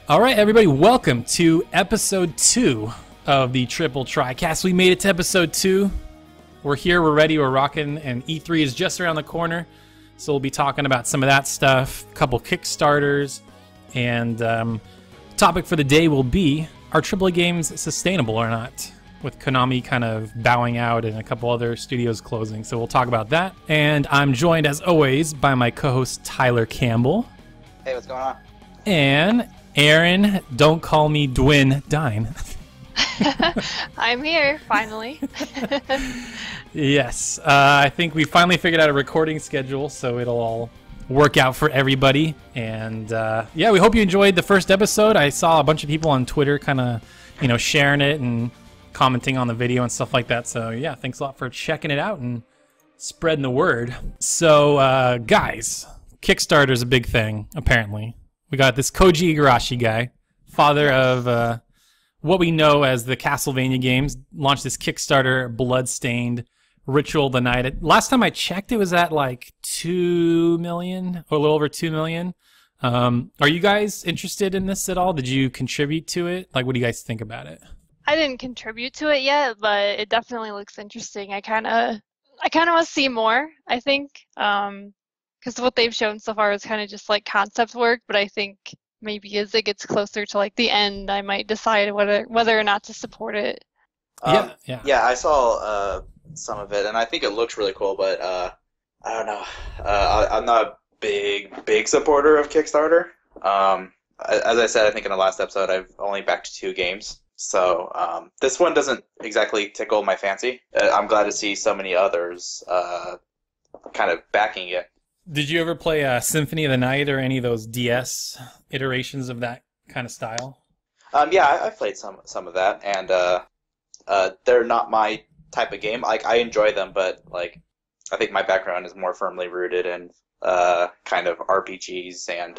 All right, everybody, welcome to episode 2 of the Triple Tricast. We made it to episode 2. We're here, we're ready, we're rocking, and E3 is just around the corner. So we'll be talking about some of that stuff, a couple Kickstarters, and topic for the day will be, are AAA games sustainable or not? With Konami kind of bowing out and a couple other studios closing. So we'll talk about that. And I'm joined, as always, by my co-host Tyler Campbell. Hey, what's going on? And Aaron, don't call me Dwin Dine. I'm here, finally. Yes, I think we finally figured out a recording schedule, so it'll all work out for everybody. And yeah, we hope you enjoyed the first episode. I saw a bunch of people on Twitter kind of, sharing it and commenting on the video and stuff like that. So yeah, thanks a lot for checking it out and spreading the word. So guys, Kickstarter's a big thing, apparently. We got this Koji Igarashi guy, father of what we know as the Castlevania games, launched this Kickstarter, Bloodstained Ritual the Night. Last time I checked, it was at like 2 million, or a little over 2 million. Are you guys interested in this at all? Did you contribute to it? Like, what do you guys think about it? I didn't contribute to it yet, but it definitely looks interesting. I kind of want to see more, I think. Because what they've shown so far is kind of just like concept work, but I think maybe as it gets closer to like the end, I might decide whether or not to support it. Yeah, I saw some of it, and I think it looks really cool, but I don't know. I'm not a big supporter of Kickstarter. As I said, I think in the last episode, I've only backed 2 games, so this one doesn't exactly tickle my fancy. I'm glad to see so many others kind of backing it. Did you ever play Symphony of the Night or any of those DS iterations of that kind of style? Yeah, I've played some of that, and they're not my type of game. Like, I enjoy them, but like, I think my background is more firmly rooted in kind of RPGs and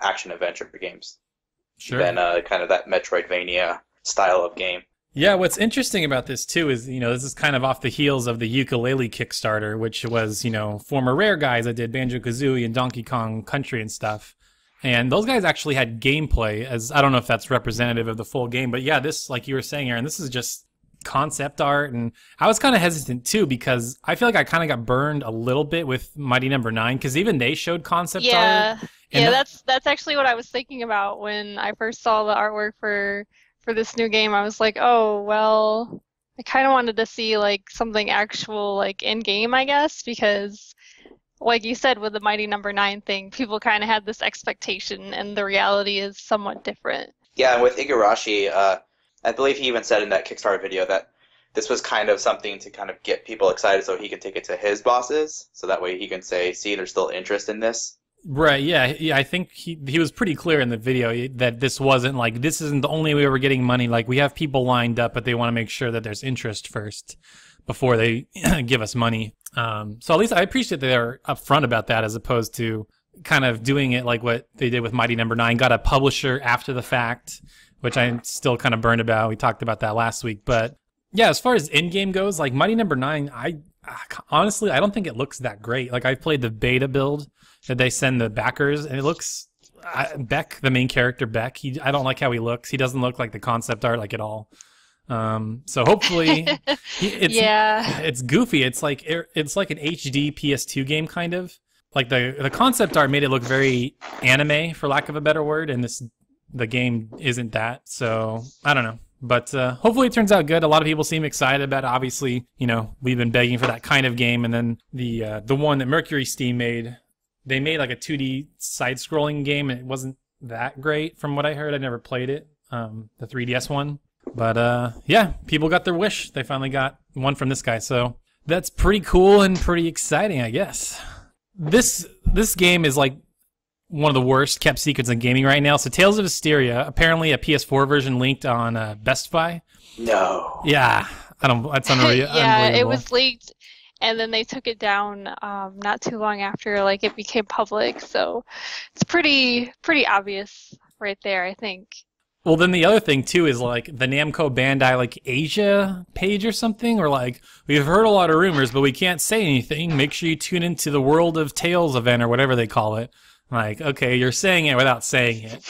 action adventure games, sure, than kind of that Metroidvania style of game. Yeah, what's interesting about this, too, is, this is kind of off the heels of the Ukulele Kickstarter, which was, former Rare guys that did Banjo-Kazooie and Donkey Kong Country and stuff. And those guys actually had gameplay, as I don't know if that's representative of the full game, but yeah, this, like you were saying, Aaron, this is just concept art. And I was kind of hesitant, too, because I feel like I kind of got burned a little bit with Mighty Number 9, because even they showed concept art. Yeah, that's actually what I was thinking about when I first saw the artwork for this new game. I was like, oh, well, I kind of wanted to see like something actual like in game, I guess, because like you said with the Mighty Number 9 thing, people kind of had this expectation and the reality is somewhat different. Yeah, and with Igarashi, I believe he even said in that Kickstarter video that this was kind of something to kind of get people excited so he can take it to his bosses, so that way he can say, see, there's still interest in this. Right, yeah, I think he was pretty clear in the video that this wasn't like, this isn't the only way we're getting money. Like, we have people lined up, but they want to make sure that there's interest first before they give us money. So at least I appreciate that they're upfront about that, as opposed to kind of doing it like what they did with Mighty Number 9, got a publisher after the fact, which I'm still kind of burned about. We talked about that last week. But yeah, as far as in-game goes, like Mighty Number 9, honestly, I don't think it looks that great. Like, I've played the beta build that they send the backers, and it looks, Beck, the main character, Beck, I don't like how he looks. He doesn't look like the concept art, like, at all. So hopefully, it's goofy. It's like an HD PS2 game, kind of. Like, the concept art made it look very anime, for lack of a better word, and the game isn't that. So, I don't know. But hopefully it turns out good. A lot of people seem excited about it. Obviously, we've been begging for that kind of game. And then the one that Mercury Steam made, they made like a 2D side-scrolling game, and it wasn't that great from what I heard. I never played it, the 3DS one. But yeah, people got their wish. They finally got one from this guy. So that's pretty cool and pretty exciting, I guess. This game is like one of the worst kept secrets in gaming right now. So Tales of Zestiria, apparently a PS4 version leaked on Best Buy. No. Yeah, that's unreal. Yeah, it was leaked, and then they took it down not too long after like it became public. So it's pretty obvious right there, I think. Well, then the other thing too is like the Namco Bandai like Asia page or something, or like, we've heard a lot of rumors, but we can't say anything. Make sure you tune into the World of Tales event or whatever they call it. Like, okay, you're saying it without saying it,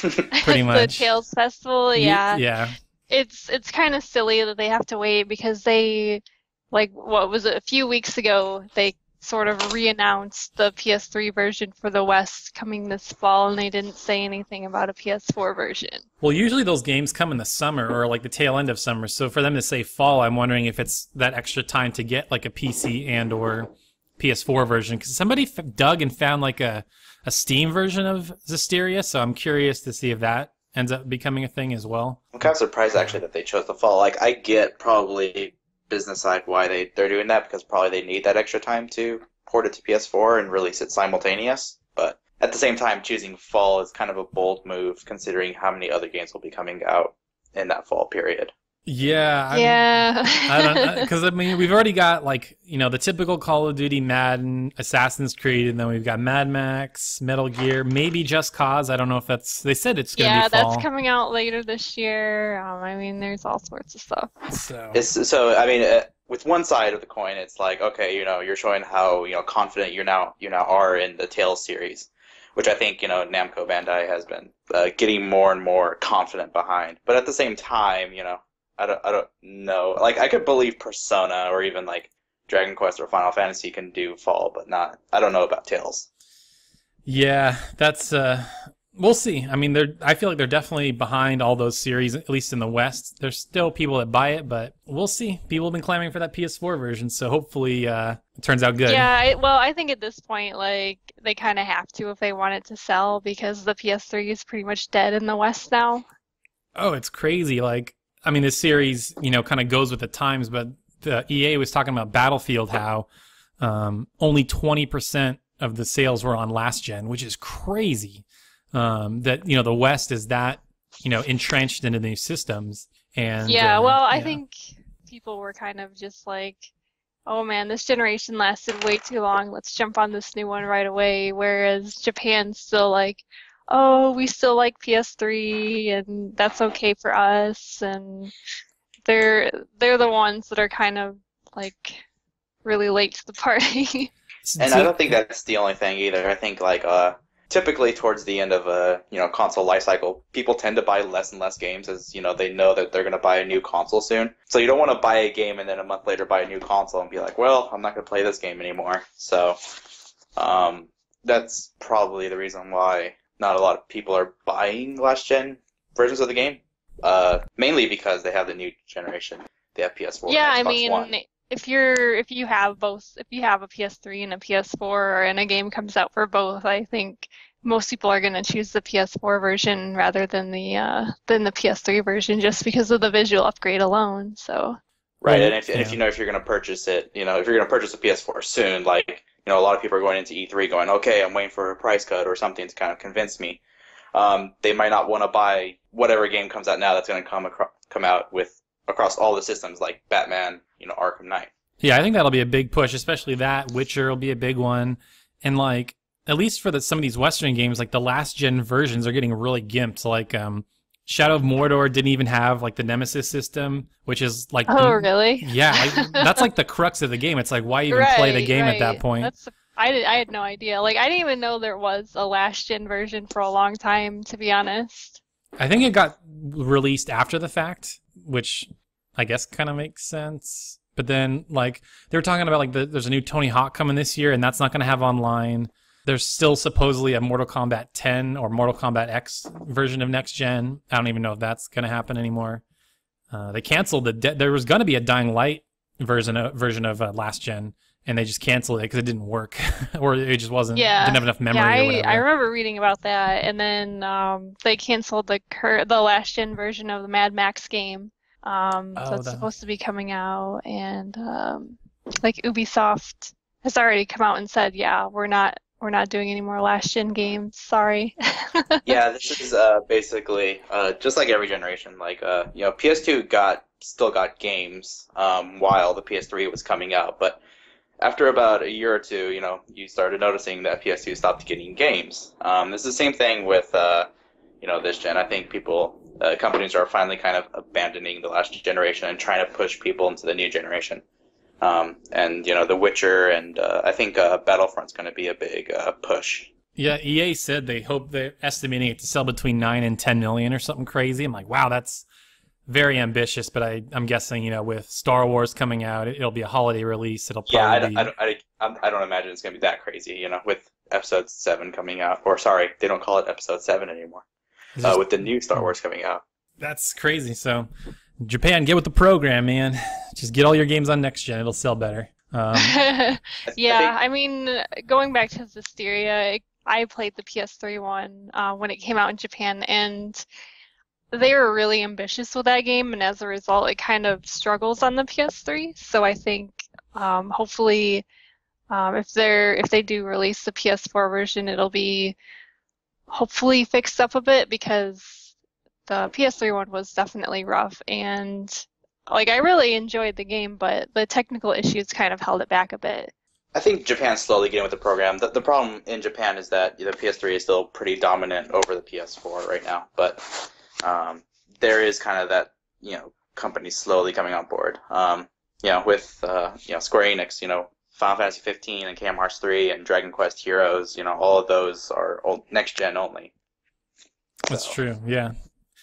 pretty much. The Tales Festival, yeah. Yeah. It's kind of silly that they have to wait because they, like, what was it, a few weeks ago, they sort of re-announced the PS3 version for the West coming this fall, and they didn't say anything about a PS4 version. Well, usually those games come in the summer or like the tail end of summer. So for them to say fall, I'm wondering if it's that extra time to get like a PC and or PS4 version. Because somebody dug and found like a Steam version of Zestiria, so I'm curious to see if that ends up becoming a thing as well. I'm kind of surprised actually that they chose the fall. Like, I get probably business side why they're doing that, because probably they need that extra time to port it to PS4 and release it simultaneous. But at the same time, choosing fall is kind of a bold move considering how many other games will be coming out in that fall period. Yeah. I don't, because I mean, we've already got like, you know, the typical Call of Duty, Madden, Assassin's Creed, and then we've got Mad Max, Metal Gear, maybe Just Cause. I don't know if that's, they said it's going to be fall. Yeah, that's coming out later this year. I mean, there's all sorts of stuff. So I mean, with one side of the coin, it's like, okay, you know, you're showing how, you know, confident you now are in the Tales series, which I think, you know, Namco Bandai has been getting more and more confident behind. But at the same time, you know, I don't know. Like, I could believe Persona or even like Dragon Quest or Final Fantasy can do fall, but not. I don't know about Tales. Yeah, that's. We'll see. I mean, I feel like they're definitely behind all those series, at least in the West. There's still people that buy it, but we'll see. People have been clamoring for that PS4 version, so hopefully it turns out good. Yeah, well, I think at this point, like, they kind of have to if they want it to sell, because the PS3 is pretty much dead in the West now. Oh, it's crazy. Like, I mean, this series, you know, kind of goes with the times, but the EA was talking about Battlefield, how only 20% of the sales were on last gen, which is crazy. That, you know, the West is that, you know, entrenched into these systems. And yeah, well, I think people were kind of just like, oh man, this generation lasted way too long. Let's jump on this new one right away. Whereas Japan's still like, oh, we still like PS3 and that's okay for us. And they're the ones that are kind of like really late to the party. And I don't think that's the only thing either. I think like typically towards the end of a, you know, console life cycle, people tend to buy less and less games as, you know, they know that they're going to buy a new console soon. So you don't want to buy a game and then a month later buy a new console and be like, well, I'm not going to play this game anymore. So that's probably the reason why not a lot of people are buying last gen versions of the game. Mainly because they have the new generation, the PS4 yeah, and Xbox I mean, One. if you have a PS3 and a PS4 and a game comes out for both, I think most people are going to choose the PS4 version rather than the PS3 version, just because of the visual upgrade alone. So right, and if you know, if you're going to purchase it, you know, if you're going to purchase a PS4 soon, like, you know, a lot of people are going into E3 going, okay, I'm waiting for a price cut or something to kind of convince me. They might not want to buy whatever game comes out now that's going to come out with across all the systems, like Batman, you know, Arkham Knight. Yeah, I think that'll be a big push, especially that. Witcher will be a big one. And, like, at least for some of these Western games, like, the last-gen versions are getting really gimped. Like, Shadow of Mordor didn't even have, like, the Nemesis system, which is, like... Oh, really? Yeah, like, that's, like, the crux of the game. It's like, why even play the game at that point? I had no idea. Like, I didn't even know there was a last-gen version for a long time, to be honest. I think it got released after the fact, which I guess kind of makes sense. But then, like, they were talking about, like, there's a new Tony Hawk coming this year, and that's not going to have online. There's still supposedly a Mortal Kombat 10 or Mortal Kombat X version of next gen. I don't even know if that's going to happen anymore. They canceled there was going to be a Dying Light version of last gen, and they just canceled it because it didn't work, or it just didn't have enough memory. Yeah, or whatever. I remember reading about that, and then they canceled the last gen version of the Mad Max game. That's supposed to be coming out, and like Ubisoft has already come out and said, yeah, we're not doing any more last gen games. Sorry. Yeah, this is basically just like every generation. Like you know, PS2 still got games while the PS3 was coming out, but after about a year or two, you know, you started noticing that PS2 stopped getting games. This is the same thing with you know, this gen. I think companies are finally kind of abandoning the last generation and trying to push people into the new generation. And, you know, The Witcher and I think Battlefront's going to be a big push Yeah, EA said they're estimating it to sell between 9 and 10 million or something crazy. I'm like, wow, that's very ambitious. But I'm guessing, with Star Wars coming out, it'll be a holiday release. It'll probably be. I don't imagine it's gonna be that crazy. With Episode 7 coming out, or sorry, they don't call it Episode 7 anymore. With the new Star Wars coming out. That's crazy. So, Japan, get with the program, man. Just get all your games on next gen. It'll sell better. Yeah, I mean, going back to Zestiria, I played the PS3 one when it came out in Japan, and they were really ambitious with that game, and as a result, it kind of struggles on the PS3. So I think hopefully, if they do release the PS4 version, it'll be hopefully fixed up a bit, because the PS3 one was definitely rough, and I really enjoyed the game, but the technical issues kind of held it back a bit. I think Japan's slowly getting with the program. The problem in Japan is that the PS3 is still pretty dominant over the PS4 right now, but there is kind of that, companies slowly coming on board. With Square Enix, Final Fantasy 15 and Kingdom Hearts 3 and Dragon Quest Heroes, all of those are next gen only. That's true. Yeah.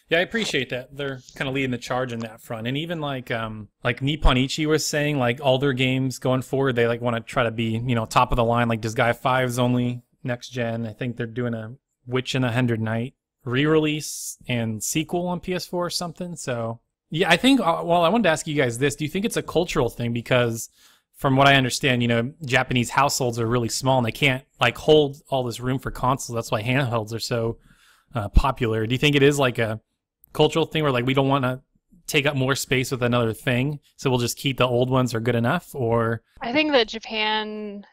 Yeah, I appreciate that. They're kind of leading the charge in that front. And even like Nippon Ichi was saying, all their games going forward, they want to try to be, top of the line. Like Disgaea 5's only next gen. I think they're doing a Witch in the Hundred Night re-release and sequel on PS4 or something. So, yeah, I think, I wanted to ask you guys this. Do you think it's a cultural thing? Because from what I understand, Japanese households are really small and they can't hold all this room for consoles. That's why handhelds are so popular. Do you think it is a cultural thing where we don't want to take up more space with another thing, so we'll just keep the old ones are good enough? Or I think that Japan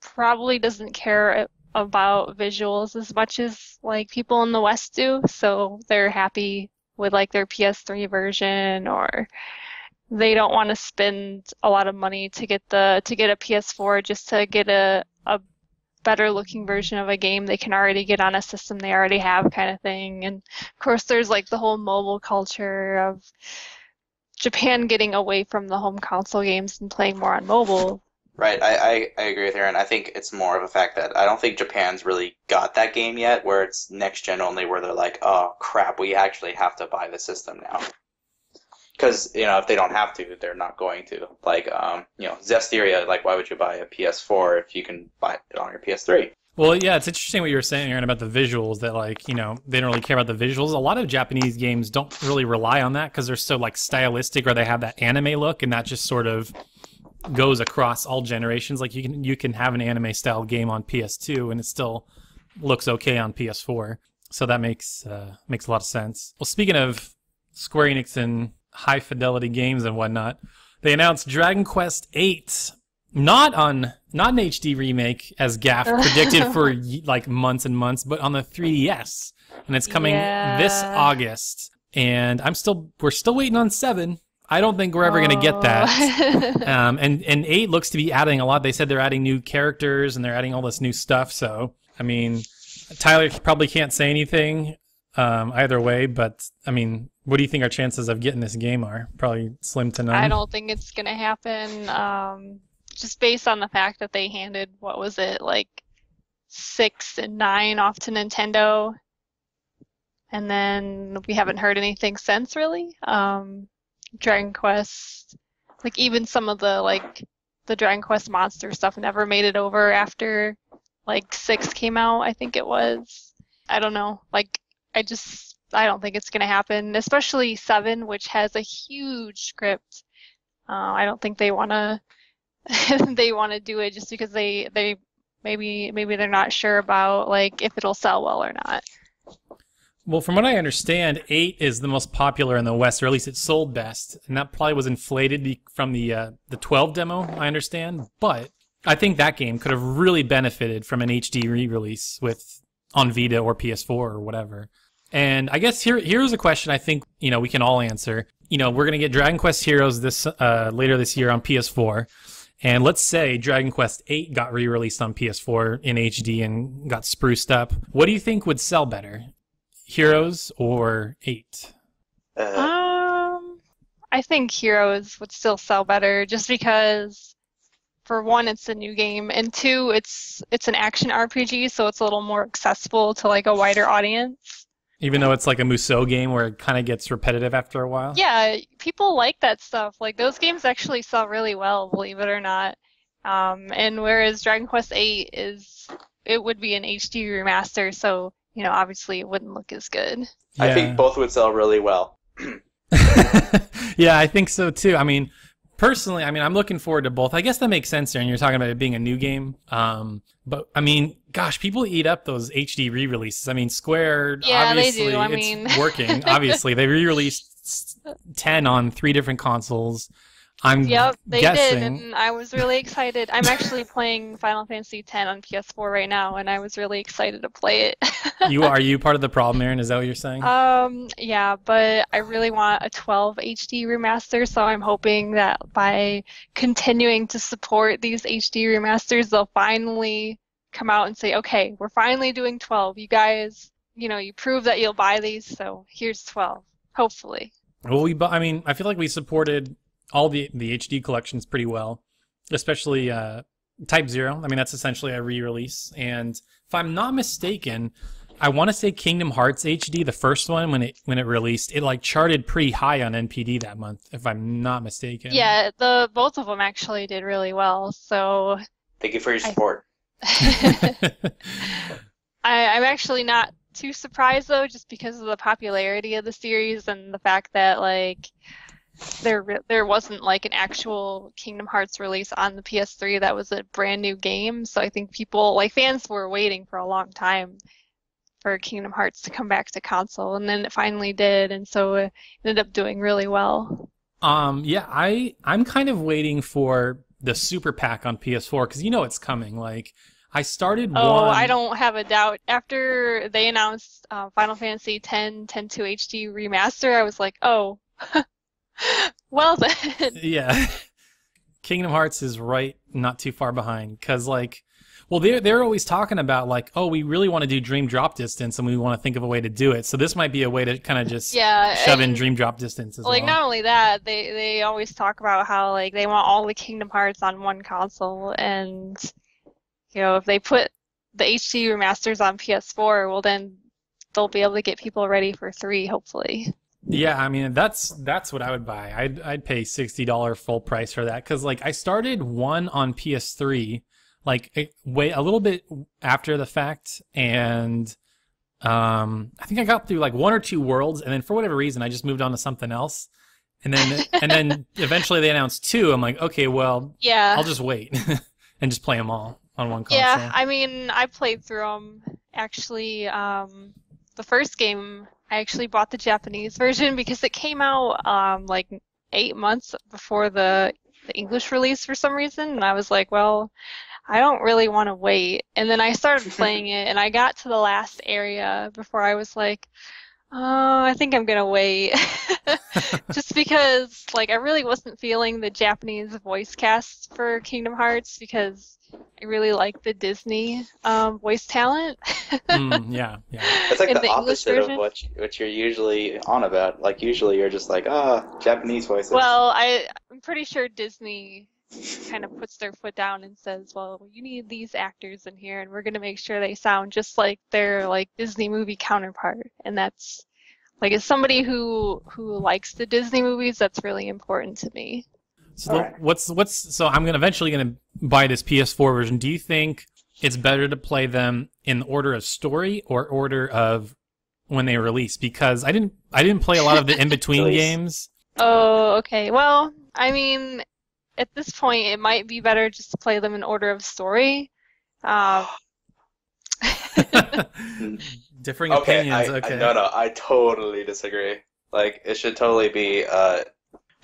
probably doesn't care about visuals as much as people in the West do, so they're happy with their PS3 version, or they don't want to spend a lot of money to get a PS4 just to get a better looking version of a game they can already get on a system they already have, kind of thing. And of course there's the whole mobile culture of Japan getting away from the home console games and playing more on mobile. Right, I agree with Aaron. I think it's more of a fact that I don't think Japan's really got that game yet where it's next gen only, where they're like, oh crap, we actually have to buy the system now. Because, if they don't have to, they're not going to. Zestiria, why would you buy a PS4 if you can buy it on your PS3? Well, yeah, it's interesting what you were saying, Aaron, about the visuals, that, they don't really care about the visuals. A lot of Japanese games don't really rely on that because they're so, stylistic, or they have that anime look, and that just sort of goes across all generations. You can have an anime-style game on PS2, and it still looks okay on PS4. So that makes a lot of sense. Well, speaking of Square Enix and high-fidelity games and whatnot, they announced Dragon Quest VIII, not an HD remake as Gaff predicted for months and months, but on the 3DS, and it's coming this August. And we're still waiting on 7. I don't think we're ever going to get that. And 8 looks to be adding a lot. They said they're adding new characters and they're adding all this new stuff. So, I mean, Tyler probably can't say anything either way, but I mean, what do you think our chances of getting this game are? Probably slim to none. I don't think it's going to happen, just based on the fact that they handed, 6 and 9 off to Nintendo, and then we haven't heard anything since, really. Dragon Quest, even some of the Dragon Quest monster stuff never made it over after 6 came out, I think it was. I don't know. I don't think it's going to happen, especially 7, which has a huge script. I don't think they want to do it just because they maybe they're not sure about if it'll sell well or not. Well, from what I understand, 8 is the most popular in the West, or at least it sold best, and that probably was inflated from the 12 demo, I understand. But I think that game could have really benefited from an HD re-release on Vita or PS4 or whatever. And I guess here's a question I think we can all answer. We're gonna get Dragon Quest Heroes later this year on PS4, and let's say Dragon Quest VIII got re-released on PS4 in HD and got spruced up. What do you think would sell better, Heroes or 8? I think Heroes would still sell better, just because for one, it's a new game, and two, it's an action RPG, so it's a little more accessible to like a wider audience. Even though it's like a Musou game where it kind of gets repetitive after a while? Yeah, people like that stuff. Like, those games actually sell really well, believe it or not. And whereas Dragon Quest VIII it would be an HD remaster, so, obviously it wouldn't look as good. Yeah. I think both would sell really well. Yeah, I think so too. I mean, personally, I'm looking forward to both. I guess that makes sense there, and you're talking about it being a new game. But, gosh, people eat up those HD re-releases. Square, obviously, they do. It's working. Obviously, they re-released 10 on 3 different consoles. Yep, they guessing. did, and I was really excited. I'm actually playing Final Fantasy X on PS4 right now, and I was really excited to play it. Are you part of the problem, Aaron? Is that what you're saying? Yeah, but I really want a 12 HD remaster, so I'm hoping that by continuing to support these HD remasters, they'll finally come out and say, okay, we're finally doing 12. You guys, you prove that you'll buy these, so here's 12, hopefully. Well, I feel like we supported all the HD collections pretty well, especially Type 0. That's essentially a re-release. And if I'm not mistaken, I want to say Kingdom Hearts HD, the first one, when it released, it like charted pretty high on NPD that month, if I'm not mistaken. Yeah, both of them actually did really well. So thank you for your support. I'm actually not too surprised though, just because of the popularity of the series and the fact that like there wasn't like an actual Kingdom Hearts release on the PS3 that was a brand new game. So I think people, like fans, were waiting for a long time for Kingdom Hearts to come back to console, and then it finally did, and so it ended up doing really well. Yeah, I'm kind of waiting for the Super Pack on PS4 because it's coming. Like, I started one. Oh, I don't have a doubt. After they announced Final Fantasy X 10.2 HD remaster, I was like, oh. Well then. Yeah. Kingdom Hearts is right not too far behind because they're always talking about like, oh, we really want to do Dream Drop Distance and we want to think of a way to do it. So this might be a way to kind of just shove in Dream Drop Distance as well. Like, not only that, they always talk about how like they want all the Kingdom Hearts on one console, and if they put the HD remasters on PS4, well then they'll be able to get people ready for 3, hopefully. Yeah, that's what I would buy. I'd pay $60 full price for that because like I started one on PS3 like a little bit after the fact, and I think I got through like 1 or 2 worlds, and then for whatever reason I just moved on to something else, and then eventually they announced 2. I'm like, okay, well, yeah, I'll just wait and just play them all on one console. Yeah, I played through them actually. The first game, I actually bought the Japanese version because it came out like 8 months before the English release for some reason, and I was like, well, I don't really want to wait. And then I started playing it, and I got to the last area before I was like, oh, I think I'm gonna wait. Just because like I really wasn't feeling the Japanese voice cast for Kingdom Hearts because I really like the Disney voice talent. Yeah. It's like the opposite of what you're usually on about. Like usually you're just like, Japanese voices. Well, I'm pretty sure Disney kind of puts their foot down and says, well, you need these actors in here, and we're going to make sure they sound just like their like Disney movie counterpart. And that's like, as somebody who likes the Disney movies, that's really important to me. So so I'm eventually gonna buy this PS4 version. Do you think it's better to play them in order of story or order of when they release? Because I didn't play a lot of the in between games. Oh, okay. Well, at this point, it might be better just to play them in order of story. Differing opinions. No, I totally disagree. Like, it should totally be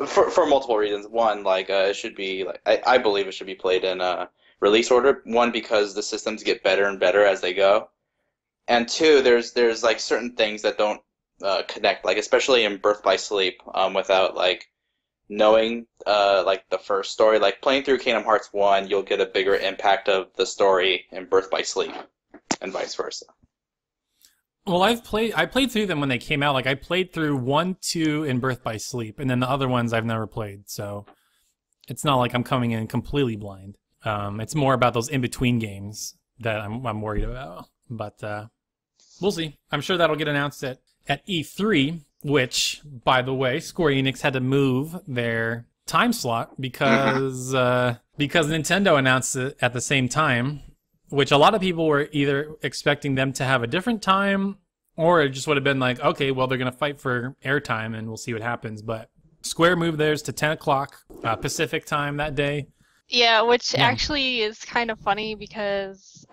for multiple reasons. One, like it should be like I believe it should be played in release order. One, because the systems get better and better as they go, and two, there's like certain things that don't connect, like especially in Birth by Sleep, without like knowing like the first story. Like playing through Kingdom Hearts 1, you'll get a bigger impact of the story in Birth by Sleep, and vice versa. Well, I played through them when they came out. Like I played through 1, 2 in Birth by Sleep, and then the other ones I've never played. So it's not like I'm coming in completely blind. It's more about those in-between games that I'm worried about. But we'll see. I'm sure that'll get announced at E3, which, by the way, Square Enix had to move their time slot because Nintendo announced it at the same time, which a lot of people were either expecting them to have a different time, or it just would have been like, okay, well, they're going to fight for airtime and we'll see what happens. But Square moved theirs to 10 o'clock Pacific time that day. Yeah, which actually is kind of funny because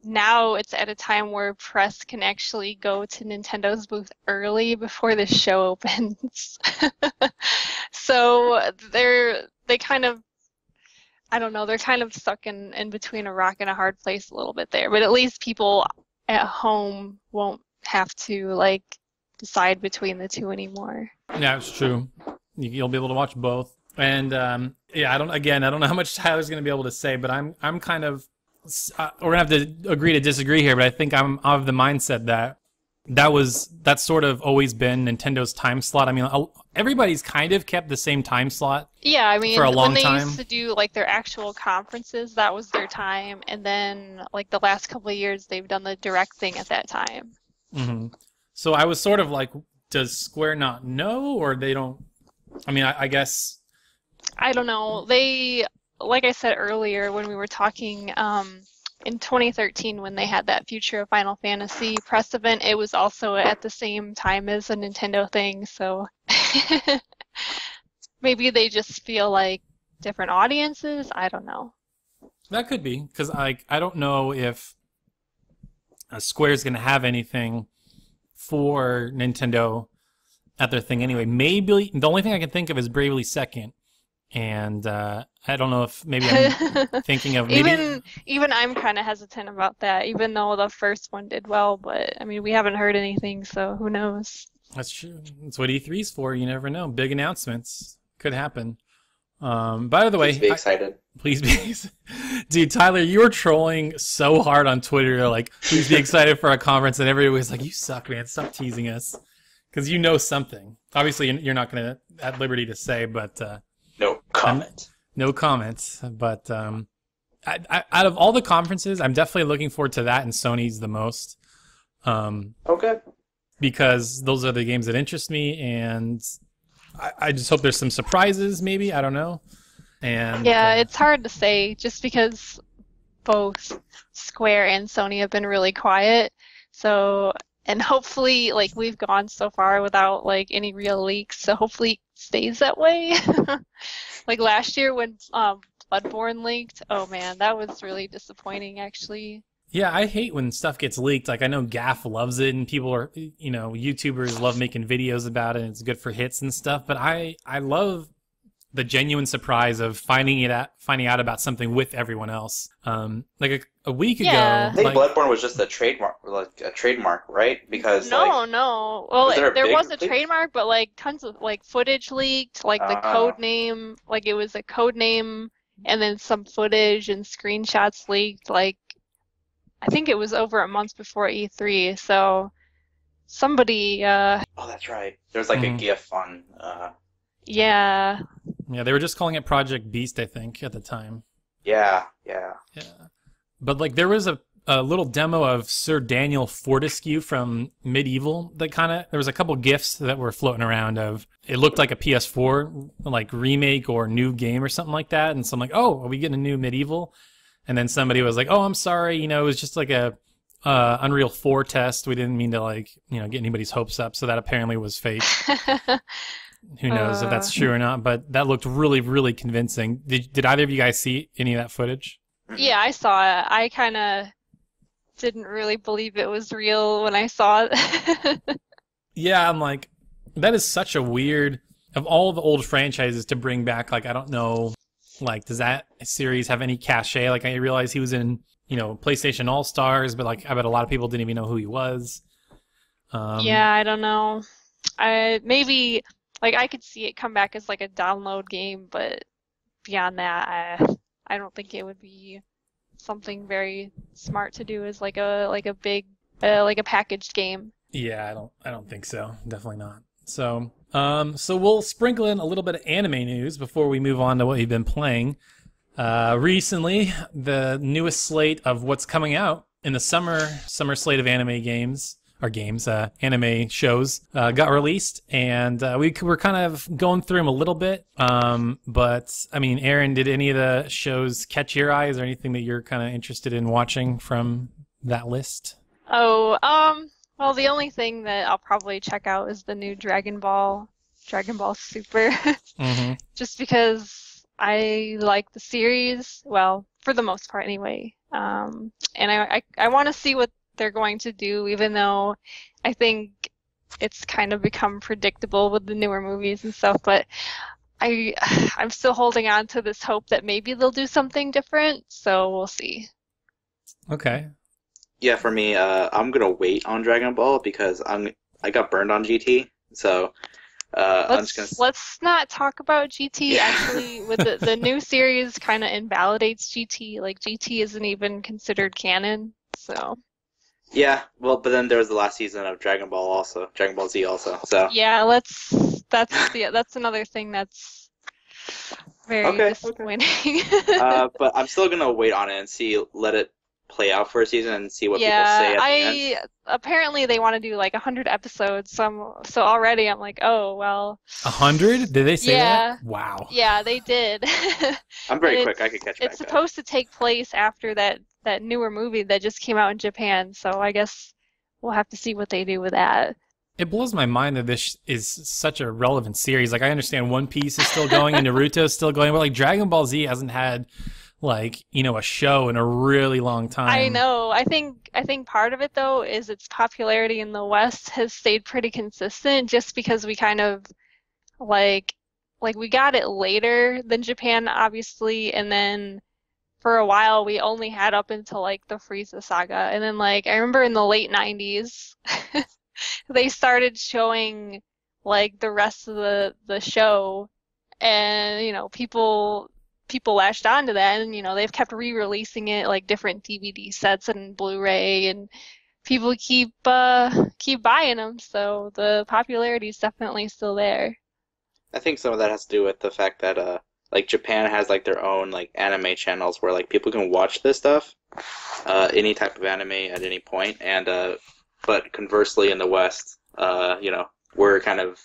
now it's at a time where press can actually go to Nintendo's booth early before the show opens. So they kind of, I don't know, they're kind of stuck in between a rock and a hard place a little bit there. But at least people at home won't have to like decide between the two anymore. Yeah, it's true. You'll be able to watch both. And yeah, I don't know how much Tyler's going to be able to say, but I'm kind of we're going to have to agree to disagree here, but I think I'm of the mindset that's sort of always been Nintendo's time slot. I mean, everybody's kind of kept the same time slot. Yeah, I mean, for a long when they time. Used to do like their actual conferences, that was their time, and then like the last couple of years, they've done the direct thing at that time. Mm-hmm. So I was sort of like, does Square not know, or they don't? I mean, I guess. I don't know. They, like I said earlier when we were talking, in 2013 when they had that Future of Final Fantasy press event, it was also at the same time as a Nintendo thing, so maybe they just feel like different audiences. I don't know. That could be, because I don't know if Square's going to have anything for Nintendo at their thing anyway. Maybe the only thing I can think of is Bravely Second. And I don't know if maybe I'm thinking of maybe... Even I'm kind of hesitant about that, even though the first one did well. But I mean, we haven't heard anything, so who knows? That's true. That's what E3's for. You never know. Big announcements could happen. By the way, please be excited. Please be, dude. Tyler, you were trolling so hard on Twitter, like, please be excited for a conference, and everybody was like, "You suck, man. Stop teasing us," because you know something. Obviously, you're not going to at liberty to say, but. No comment. No comments. But out of all the conferences, I'm definitely looking forward to that, and Sony's the most. Okay. Because those are the games that interest me, and I just hope there's some surprises, maybe. I don't know. And yeah, it's hard to say just because both Square and Sony have been really quiet. So, and hopefully, like, we've gone so far without, like, any real leaks, so hopefully it stays that way. Like last year when Bloodborne leaked, oh man, that was really disappointing, actually. Yeah, I hate when stuff gets leaked. Like, I know Gaff loves it, and people are, YouTubers love making videos about it, and it's good for hits and stuff, but I love the genuine surprise of finding out about something with everyone else. Like a week ago, I think Bloodborne was just a trademark, right? Because no. Well, there was a trademark, but like tons of like footage leaked, like the code name, like it was a code name, and then some footage and screenshots leaked. Like I think it was over a month before E3, so somebody. Oh, that's right. There's like a GIF on. Yeah. Yeah, they were just calling it Project Beast, I think, at the time. Yeah. But like, there was a little demo of Sir Daniel Fortescue from Medieval that there was a couple GIFs that were floating around of, it looked like a PS4 like remake or new game or something like that, and so I'm like, oh, are we getting a new Medieval? And then somebody was like, oh, I'm sorry, it was just like a Unreal 4 test. We didn't mean to like, get anybody's hopes up, so that apparently was fake. Who knows if that's true or not, but that looked really, really convincing. Did either of you guys see any of that footage? Yeah, I saw it. I kind of didn't really believe it was real when I saw it. Yeah, I'm like, that is such a weird, of all the old franchises to bring back, like, I don't know, like, does that series have any cachet? Like, I realize he was in, PlayStation All-Stars, but like, I bet a lot of people didn't even know who he was. Yeah, I don't know. Maybe... Like, I could see it come back as, like, a download game, but beyond that, I don't think it would be something very smart to do as, like a big, like a packaged game. Yeah, I don't think so. Definitely not. So we'll sprinkle in a little bit of anime news before we move on to what you've been playing. Recently, the newest slate of what's coming out in the summer slate of anime shows got released, and we were kind of going through them a little bit. But I mean, Aaron, did any of the shows catch your eye? Is there anything that you're kind of interested in watching from that list? Oh, well, the only thing that I'll probably check out is the new Dragon Ball Super, Mm-hmm. just because I like the series, well, for the most part anyway. And I want to see what they're going to do, even though I think it's kind of become predictable with the newer movies and stuff, but I'm still holding on to this hope that maybe they'll do something different, so we'll see. Okay. Yeah, for me, I'm gonna wait on Dragon Ball because I got burned on GT, so I'm just gonna. Let's not talk about GT. Actually, with the new series, kind of invalidates GT. Like GT isn't even considered canon, so. Yeah, well, but then there was the last season of Dragon Ball Z also. So. Yeah, that's another thing that's very disappointing. But I'm still gonna wait on it and let it play out for a season and see what people say at the end. Apparently they want to do like 100 episodes. So already I'm like, oh well. 100? Did they say that? Wow. Yeah, they did. I'm very quick. I could catch back. It's supposed to take place after that newer movie that just came out in Japan. So I guess we'll have to see what they do with that. It blows my mind that this is such a relevant series. Like, I understand One Piece is still going and Naruto is still going, but like Dragon Ball Z hasn't had like, a show in a really long time. I know. I think part of it though is its popularity in the West has stayed pretty consistent, just because we kind of like we got it later than Japan, obviously, and then for a while we only had up until like the Frieza saga, and then like I remember in the late 90s they started showing like the rest of the show, and people latched onto that, and they've kept re-releasing it, like different DVD sets and Blu-ray, and people keep buying them, so the popularity is definitely still there. I think some of that has to do with the fact that like Japan has like their own like anime channels where like people can watch this stuff, any type of anime at any point, and but conversely in the West, we're kind of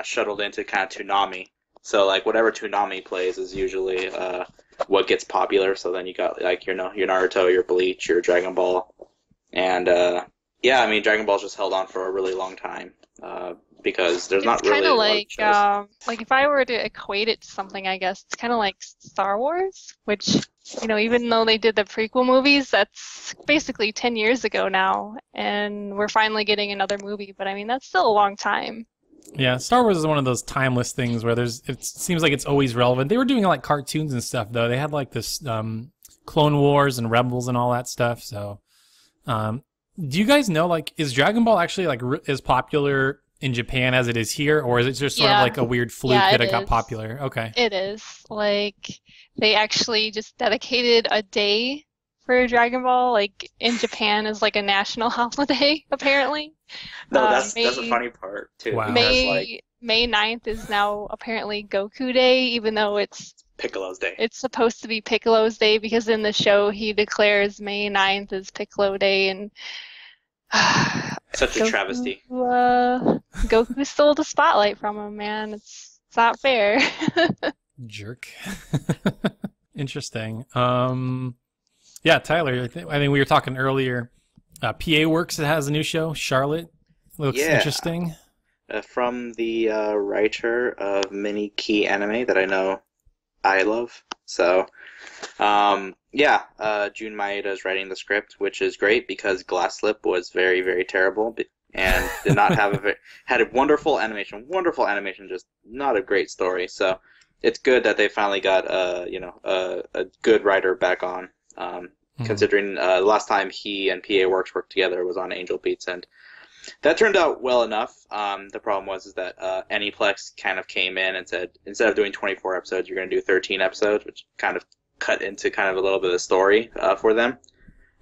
shuttled into kind of Toonami. So like whatever Toonami plays is usually what gets popular. So then you got like your Naruto, your Bleach, your Dragon Ball, and Dragon Ball's just held on for a really long time because there's not really. It's kind of like if I were to equate it to something, I guess it's kind of like Star Wars, which even though they did the prequel movies, that's basically 10 years ago now, and we're finally getting another movie. But I mean that's still a long time. Yeah, Star Wars is one of those timeless things where it seems like it's always relevant. They were doing like cartoons and stuff though. They had like this Clone Wars and Rebels and all that stuff. So, do you guys know, like, is Dragon Ball actually like as popular in Japan as it is here, or is it just sort of like a weird fluke that it got popular? Okay. It is. Like, they actually just dedicated a day for Dragon Ball, like in Japan, is like a national holiday, apparently. No, that's the funny part too. Wow. May 9th is now apparently Goku Day, even though it's Piccolo's Day. It's supposed to be Piccolo's Day because in the show he declares May 9th is Piccolo Day, and such a travesty. Goku stole the spotlight from him, man. It's not fair. Jerk. Interesting. Yeah, Tyler, I think we were talking earlier. PA Works has a new show, Charlotte. Looks interesting. From the writer of many key anime that I know I love. So, Jun Maeda is writing the script, which is great because Glass Slip was very, very terrible and did not have had a wonderful animation, just not a great story. So, it's good that they finally got a good writer back on. Considering last time he and PA Works worked together was on Angel Beats, and that turned out well enough. The problem was that Aniplex kind of came in and said, instead of doing 24 episodes, you're going to do 13 episodes, which kind of cut into kind of a little bit of the story for them.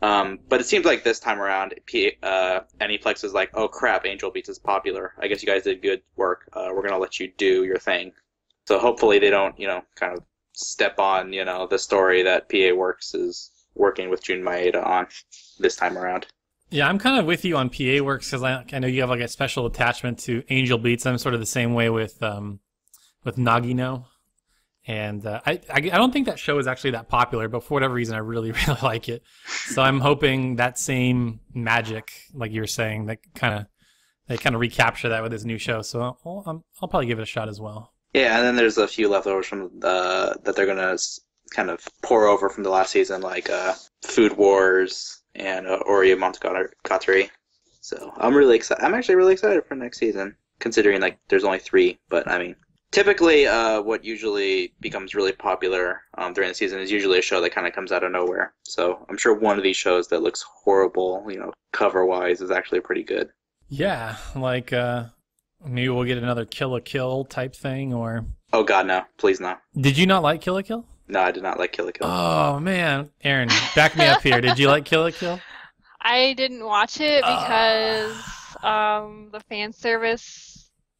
But it seems like this time around, Aniplex is like, oh crap, Angel Beats is popular. I guess you guys did good work. We're going to let you do your thing. So hopefully they don't, kind of step on, the story that PA Works is working with Jun Maeda on this time around. Yeah, I'm kind of with you on PA Works because I know you have like a special attachment to Angel Beats. I'm sort of the same way with Nagino. And I don't think that show is actually that popular, but for whatever reason, I really, really like it. So I'm hoping that same magic, like you were saying, they kind of recapture that with this new show. So I'll probably give it a shot as well. Yeah, and then there's a few leftovers from that they're gonna kind of pour over from the last season, like Food Wars and Ori Monogatari. So I'm really excited. I'm actually really excited for next season, considering like there's only 3. But I mean. Typically, what usually becomes really popular during the season is usually a show that kind of comes out of nowhere. So I'm sure one of these shows that looks horrible, cover-wise, is actually pretty good. Yeah, like maybe we'll get another Kill la Kill type thing, or... Oh god, no. Please no. Did you not like Kill la Kill? No, I did not like Kill la Kill. Oh, man. Aaron, back me up here. Did you like Kill la Kill? I didn't watch it because the fan service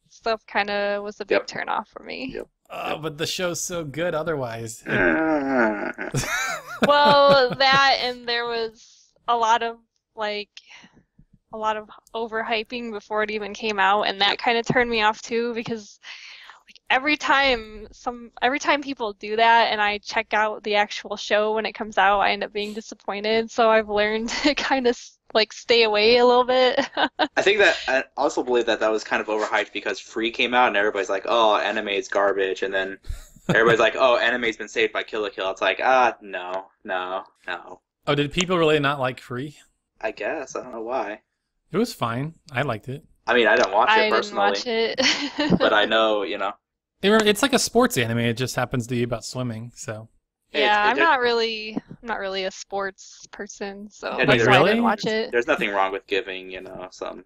stuff kind of was a big turnoff for me. Yep. Oh, but the show's so good otherwise. Well, that and there was a lot of overhyping before it even came out, and that kind of turned me off too because every time people do that and I check out the actual show when it comes out, I end up being disappointed. So I've learned to kind of stay away a little bit. I also believe that was kind of overhyped because Free came out and everybody's like, oh, anime is garbage, and then everybody's like, oh, anime's been saved by Kill la Kill. It's like, no. Oh, did people really not like Free? I guess. I don't know why. It was fine. I liked it. I mean, I didn't watch it personally. I didn't watch it. But I know, It's like a sports anime. It just happens to be about swimming, so... Yeah, I'm not really a sports person, so that's why I didn't watch it. There's nothing wrong with giving, some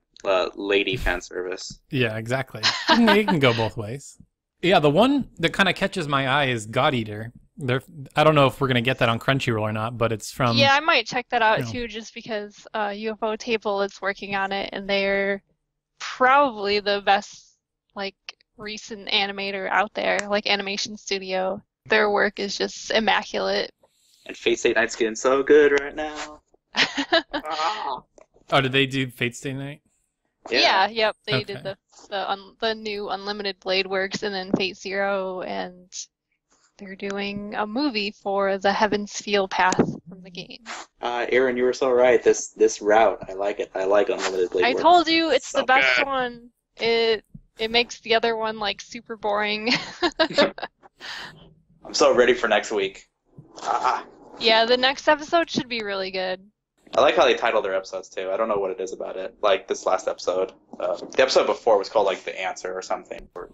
lady fan service. Yeah, exactly. It can go both ways. Yeah, the one that kind of catches my eye is God Eater. I don't know if we're going to get that on Crunchyroll or not, but it's from... Yeah, I might check that out too, just because UFO Table is working on it, and they're probably the best, recent animator out there, animation studio. Their work is just immaculate. And Fate Stay Night's getting so good right now. Oh, did they do Fate Stay Night? Yeah, yep. They did the new Unlimited Blade Works and then Fate Zero, and they're doing a movie for the Heaven's Feel path from the game. Aaron, you were so right. This route, I like it. I like Unlimited Blade Works. I told you it's the best one. It makes the other one super boring. I'm so ready for next week. Yeah, the next episode should be really good. I like how they title their episodes too. I don't know what it is about it. Like this last episode, the episode before was called The Answer or something, or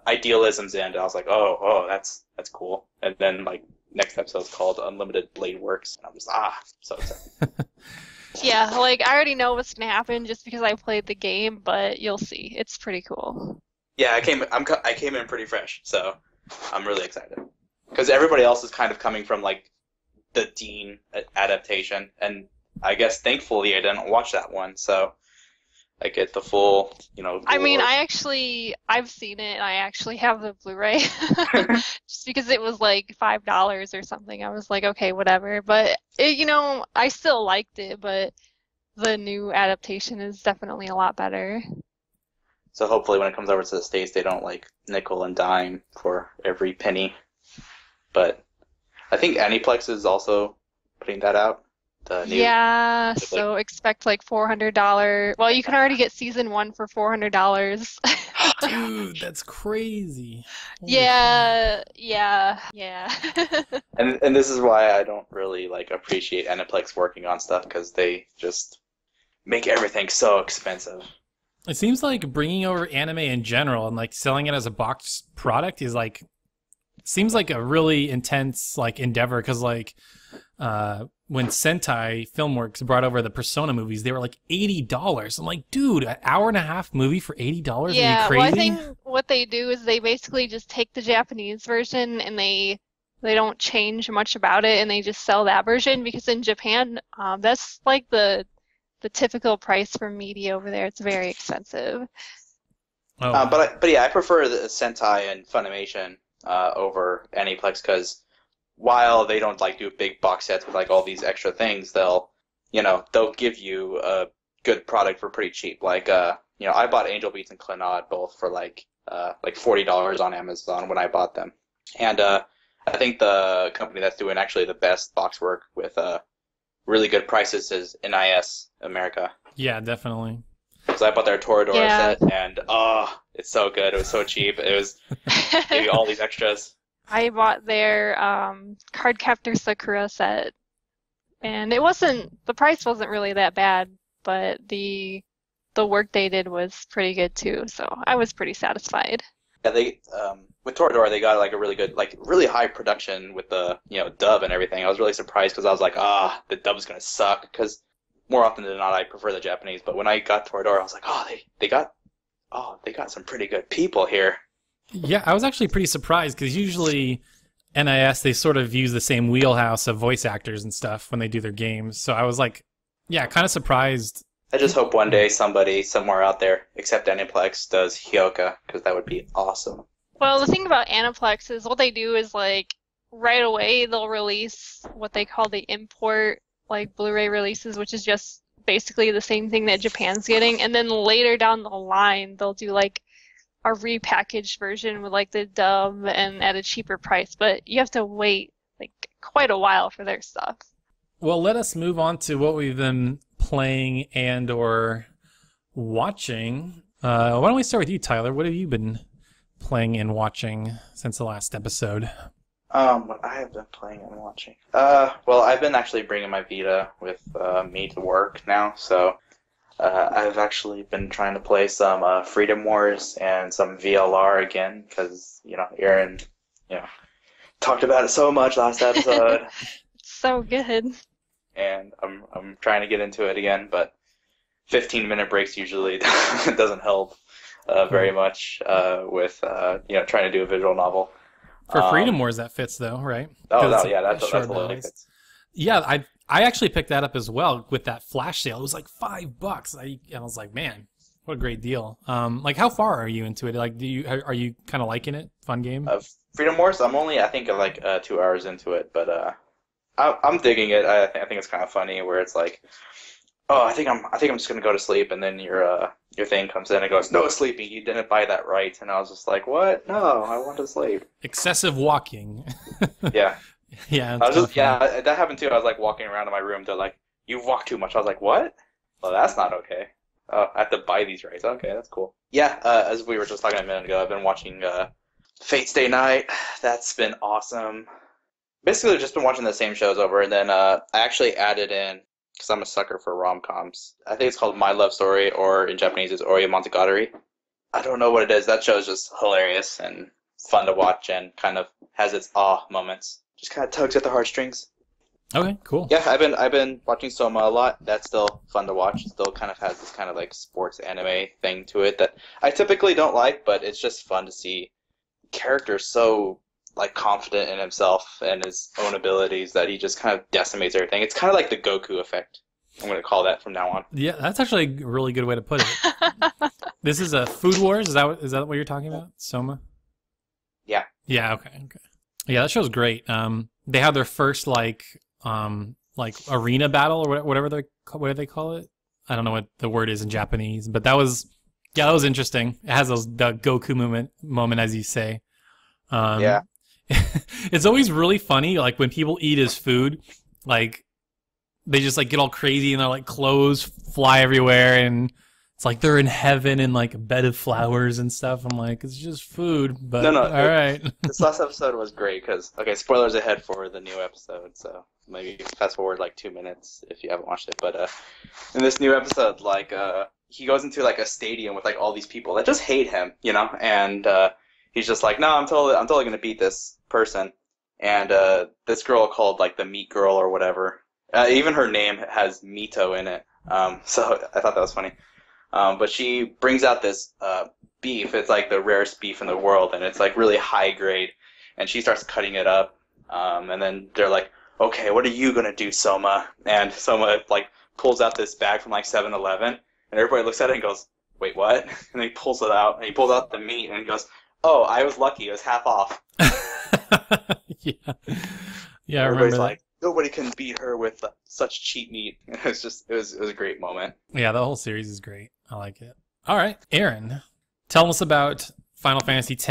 Idealism's End. I was like, oh, that's cool. And then next episode's called Unlimited Blade Works. And I'm just so excited. Yeah, I already know what's gonna happen just because I played the game, but you'll see. It's pretty cool. Yeah, I came in pretty fresh, so I'm really excited. Because everybody else is kind of coming from the Dean adaptation, and I guess thankfully I didn't watch that one, so I get the full, I mean, I've seen it, and I actually have the Blu-ray, just because it was $5 or something. I was like, okay, whatever. But I still liked it, but the new adaptation is definitely a lot better. So hopefully when it comes over to the States, they don't nickel and dime for every penny. But I think Aniplex is also putting that out. Yeah, so expect $400. Well, you can already get season 1 for $400. Dude, that's crazy. Yeah. And this is why I don't really appreciate Aniplex working on stuff, because they just make everything so expensive. It seems like bringing over anime in general and selling it as a box product is seems like a really intense endeavor, because when Sentai Filmworks brought over the Persona movies, they were $80. I'm like, dude, an hour and a half movie for $80? Yeah, are you crazy? Well, I think what they do is they basically just take the Japanese version and they don't change much about it, and they just sell that version, because in Japan, that's the typical price for media over there. It's very expensive. Oh. But yeah, I prefer the Sentai and Funimation over Aniplex, because while they don't like do big box sets with like all these extra things, they'll give you a good product for pretty cheap. Like I bought Angel Beats and Clannad both for like $40 on Amazon when I bought them. And I think the company that's doing actually the best box work with really good prices is NIS America. Yeah, definitely. So I bought their Toradora set, and it's so good. It was so cheap. It was gave you all these extras. I bought their Cardcaptor Sakura set, and the price wasn't really that bad, but the work they did was pretty good too. So I was pretty satisfied. Yeah, they with Toradora they got like a really good, like really high production with the dub and everything. I was really surprised because I was like, the dub's gonna suck, because more often than not I prefer the Japanese. But when I got Toradora, I was like, they got some pretty good people here. Yeah, I was actually pretty surprised because usually NIS, they sort of use the same wheelhouse of voice actors and stuff when they do their games. So I was like, kind of surprised. I just hope one day somebody somewhere out there, except Aniplex, does Hyoka, because that would be awesome. Well, the thing about Aniplex is what they do is like right away they'll release what they call the import like Blu-ray releases, which is just basically the same thing that Japan's getting, and then later down the line they'll do like a repackaged version with like the dub and at a cheaper price, but you have to wait like quite a while for their stuff. Well, let us move on to what we've been playing and or watching. Why don't we start with you, Tyler? What have you been playing and watching since the last episode? What I have been playing and watching. Well, I've been actually bringing my Vita with me to work now, so I've actually been trying to play some Freedom Wars and some VLR again, because Aaron talked about it so much last episode. It's so good. And I'm trying to get into it again, but 15-minute breaks usually doesn't help very much with trying to do a visual novel. For Freedom Wars, that fits though, right? Oh no, yeah, that's totally fits. Yeah, I actually picked that up as well with that flash sale. It was like $5. I was like, man, what a great deal. Like, how far are you into it? Like, are you kind of liking it? Fun game? Freedom Wars, I'm only I think like 2 hours into it, but I'm digging it. I think it's kind of funny where it's like, I think I'm just gonna go to sleep, and then your thing comes in and goes, no sleeping, you didn't buy that right. And I was just like, what? No, I want to sleep. Excessive walking. Yeah. Yeah. That happened too. I was like walking around in my room. They're like, you've walked too much. I was like, what? Well, that's not okay. Oh, I have to buy these rights. Okay, that's cool. Yeah, as we were just talking a minute ago, I've been watching Fate Stay Night. That's been awesome. Basically, just been watching the same shows over, and then I actually added in, because I'm a sucker for rom-coms. I think it's called My Love Story, or in Japanese it's Ori Monogatari. I don't know what it is. That show is just hilarious and fun to watch, and kind of has its moments. Just kind of tugs at the heartstrings. Okay, cool. Yeah, I've been watching Soma a lot. That's still fun to watch. It still kind of has this kind of like sports anime thing to it that I typically don't like, but it's just fun to see characters so like confident in himself and his own abilities that he just kind of decimates everything. It's kind of like the Goku effect. I'm going to call that from now on. Yeah, that's actually a really good way to put it. This is a Food Wars? Is that what you're talking about? Soma? Yeah. Yeah, okay. Yeah, that show's great. They had their first like arena battle or what do they call it? I don't know what the word is in Japanese, but that was interesting. It has the Goku moment as you say. Yeah. It's always really funny, like when people eat his food, like they just like get all crazy and their like clothes fly everywhere, and it's like they're in heaven in like a bed of flowers and stuff. I'm like, it's just food, but all right. This last episode was great because, okay, spoilers ahead for the new episode, so maybe fast forward like 2 minutes if you haven't watched it. But in this new episode, like he goes into like a stadium with like all these people that just hate him, and he's just like, no, I'm totally gonna beat this person. And this girl called like the Meat Girl or whatever. Even her name has Mito in it. So I thought that was funny. But she brings out this beef. It's like the rarest beef in the world, and it's like really high grade. And she starts cutting it up. And then they're like, okay, what are you gonna do, Soma? And Soma like pulls out this bag from like 7-Eleven, and everybody looks at it and goes, wait, what? And then he pulls it out, and he pulls out the meat, and he goes, oh, I was lucky. It was half off. Yeah. Yeah, I everybody's remember like, nobody can beat her with such cheap meat. It was a great moment. Yeah, the whole series is great. I like it. All right, Aaron, tell us about Final Fantasy X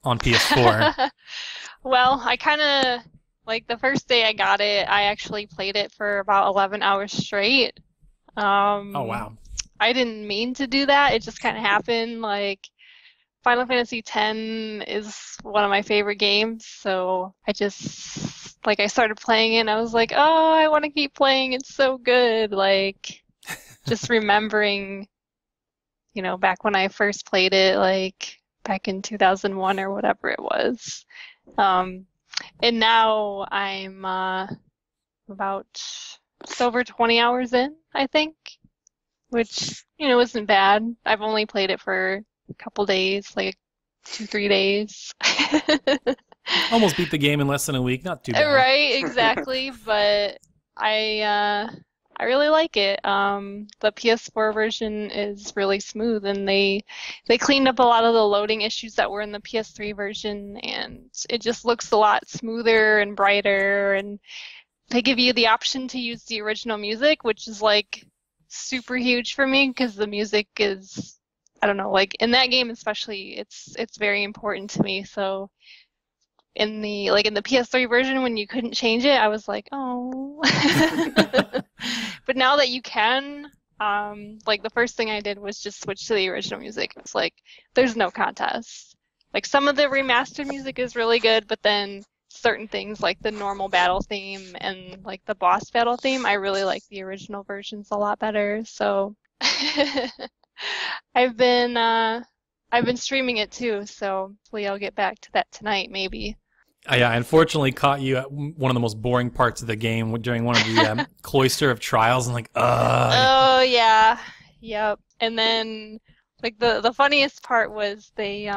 on PS4. Well, I kind of, like, the first day I got it, I actually played it for about 11 hours straight. Oh, wow. I didn't mean to do that. It just kind of happened. Like, Final Fantasy X is one of my favorite games, so I just, like, I started playing it and I was like, oh, I want to keep playing. It's so good. Like, just remembering, you know, back when I first played it, like, back in 2001 or whatever it was. And now I'm about just over 20 hours in, I think, which, you know, isn't bad. I've only played it for a couple days, like 2-3 days. Almost beat the game in less than a week. Not too bad. Right, exactly. But I really like it. The PS4 version is really smooth, and they cleaned up a lot of the loading issues that were in the PS3 version, and it just looks a lot smoother and brighter. And they give you the option to use the original music, which is like super huge for me because the music is, I don't know, like in that game especially, it's very important to me. So in the PS3 version when you couldn't change it, I was like, oh. But now that you can, like the first thing I did was just switch to the original music. It's like there's no contest. Like some of the remastered music is really good, but then certain things like the normal battle theme and like the boss battle theme, I really like the original versions a lot better. So I've been streaming it too, so hopefully I'll get back to that tonight, maybe. Yeah, I unfortunately caught you at one of the most boring parts of the game during one of the cloister of trials, and like, Oh yeah, yep. And then, like the funniest part was the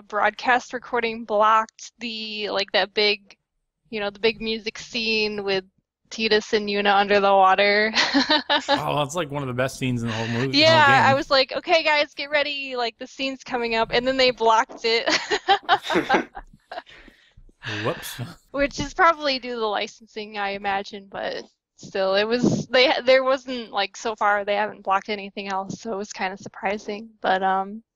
broadcast recording blocked the that big, you know, the big music scene with Tidus and Yuna under the water. Oh, that's like one of the best scenes in the whole movie. Yeah, the whole game. I was like, okay, guys, get ready. Like the scene's coming up, and then they blocked it. Whoops. Which is probably due to the licensing, I imagine, but still, there wasn't like so far they haven't blocked anything else, so it was kind of surprising. But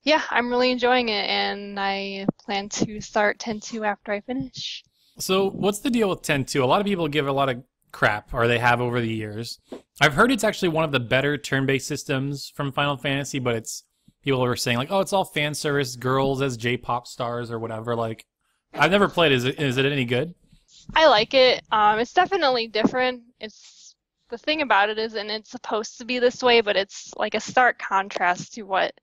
yeah, I'm really enjoying it, and I plan to start 10-2 after I finish. So, what's the deal with 10-2? A lot of people give a lot of crap, or they have over the years. I've heard it's actually one of the better turn-based systems from Final Fantasy, but it's people are saying like, oh, it's all fan service, girls as J-pop stars or whatever. Like, I've never played. Is it any good? I like it. It's definitely different. It's the thing about it is, and it's supposed to be this way, but it's like a stark contrast to what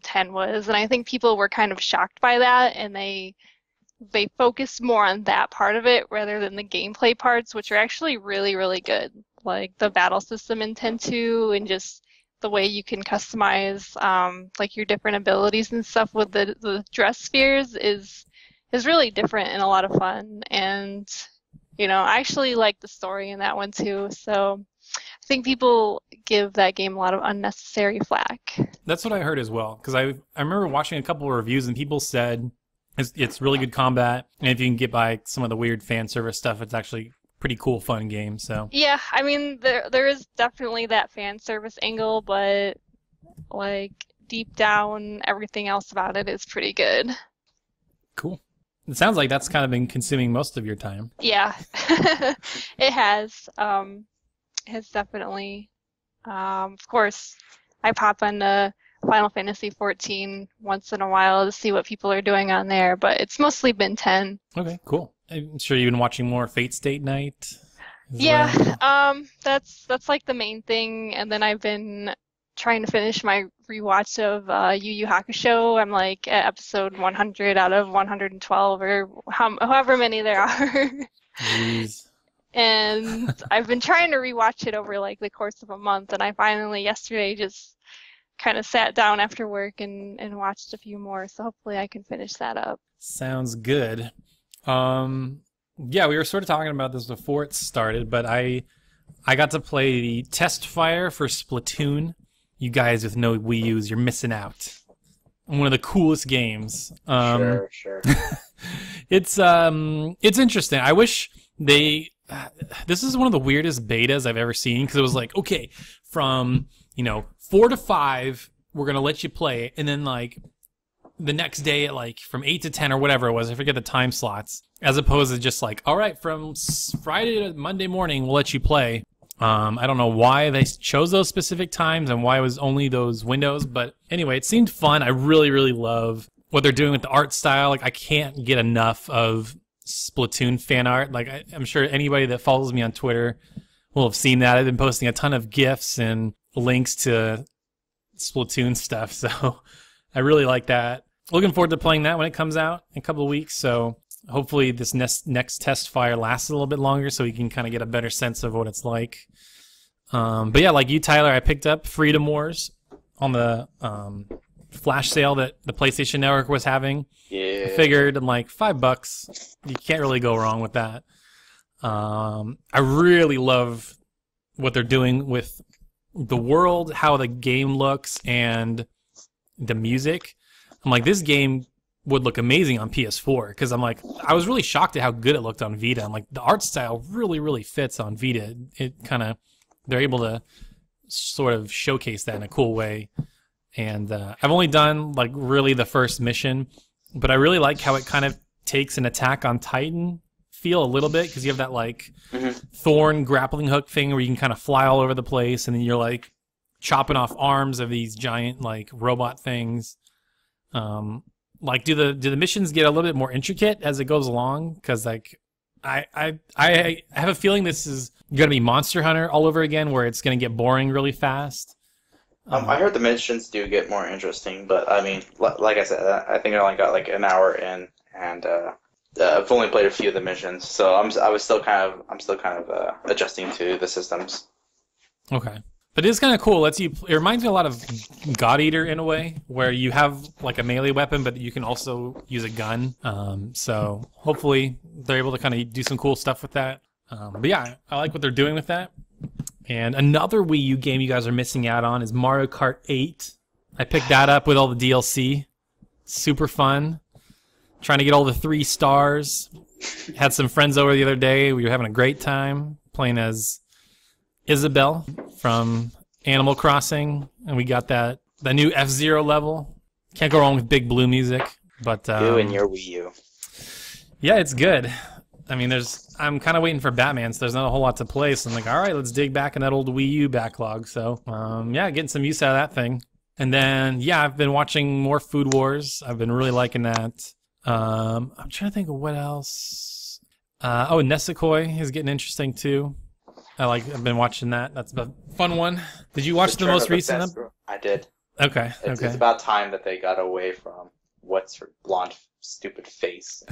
10 was, and I think people were kind of shocked by that, and they focused more on that part of it rather than the gameplay parts, which are actually really, really good. Like the battle system in 10-2 and just the way you can customize like your different abilities and stuff with the dress spheres is really different and a lot of fun. And, you know, I actually like the story in that one too. So I think people give that game a lot of unnecessary flack. That's what I heard as well. Because I remember watching a couple of reviews and people said it's really good combat. And if you can get by some of the weird fan service stuff, it's actually pretty cool, fun game. So yeah, I mean, there is definitely that fan service angle, but like deep down, everything else about it is pretty good. Cool. It sounds like that's kind of been consuming most of your time. Yeah, it has. It has definitely. Of course, I pop into Final Fantasy 14 once in a while to see what people are doing on there, but it's mostly been 10. Okay, cool. I'm sure you've been watching more Fate Stay Night. Yeah, that's like the main thing, and then I've been trying to finish my rewatch of Yu Yu Hakusho. I'm like at episode 100 out of 112 or however many there are. Jeez. And I've been trying to rewatch it over like the course of a month, and I finally yesterday just kind of sat down after work and watched a few more, so hopefully I can finish that up. Sounds good. Yeah, we were sort of talking about this before it started, but I got to play the test fire for Splatoon. You guys with no Wii U's, you're missing out. One of the coolest games. Sure. It's interesting. I wish they. This is one of the weirdest betas I've ever seen because it was like, okay, from 4 to 5, we're gonna let you play, and then like the next day at like from 8 to 10 or whatever it was, I forget the time slots, as opposed to just like, all right, from Friday to Monday morning, we'll let you play. I don't know why they chose those specific times and why it was only those windows, but anyway, it seemed fun. I really, really love what they're doing with the art style. Like, I can't get enough of Splatoon fan art. Like, I'm sure anybody that follows me on Twitter will have seen that. I've been posting a ton of GIFs and links to Splatoon stuff, so I really like that. Looking forward to playing that when it comes out in a couple of weeks, so hopefully this next test fire lasts a little bit longer so we can kind of get a better sense of what it's like. But yeah, like you, Tyler, I picked up Freedom Wars on the flash sale that the PlayStation Network was having. Yeah. I figured in like $5, you can't really go wrong with that. I really love what they're doing with the world, how the game looks, and the music. I'm like, this game would look amazing on PS4 because I'm like, I was really shocked at how good it looked on Vita. I'm like, the art style really, really fits on Vita. It kind of, they're able to sort of showcase that in a cool way. And I've only done like really the first mission, but I really like how it kind of takes an Attack on Titan feel a little bit because you have that like thorn grappling hook thing where you can kind of fly all over the place and then you're like chopping off arms of these giant like robot things. Like, do the missions get a little bit more intricate as it goes along? Because like, I have a feeling this is gonna be Monster Hunter all over again, where it's gonna get boring really fast. I heard the missions do get more interesting, but I mean, like I said, I think I only got like an hour in, and I've only played a few of the missions, so I'm still kind of adjusting to the systems. Okay. But it is kind of cool. It reminds me a lot of God Eater in a way, where you have like a melee weapon, but you can also use a gun. So hopefully they're able to kind of do some cool stuff with that. But yeah, I like what they're doing with that. And another Wii U game you guys are missing out on is Mario Kart 8. I picked that up with all the DLC. Super fun. Trying to get all the 3 stars. Had some friends over the other day. We were having a great time playing as Isabelle from Animal Crossing, and we got the new F-Zero level. Can't go wrong with Big Blue music. But you and your Wii U. Yeah, it's good. I mean, I'm kind of waiting for Batman, so there's not a whole lot to play. So I'm like, all right, let's dig back in that old Wii U backlog. So yeah, getting some use out of that thing. And then yeah, I've been watching more Food Wars. I've been really liking that. I'm trying to think of what else. Nesekoi is getting interesting too. I've been watching that. That's a fun one. Did you watch the most recent? I did. Okay. It's about time that they got away from what's her blonde stupid face.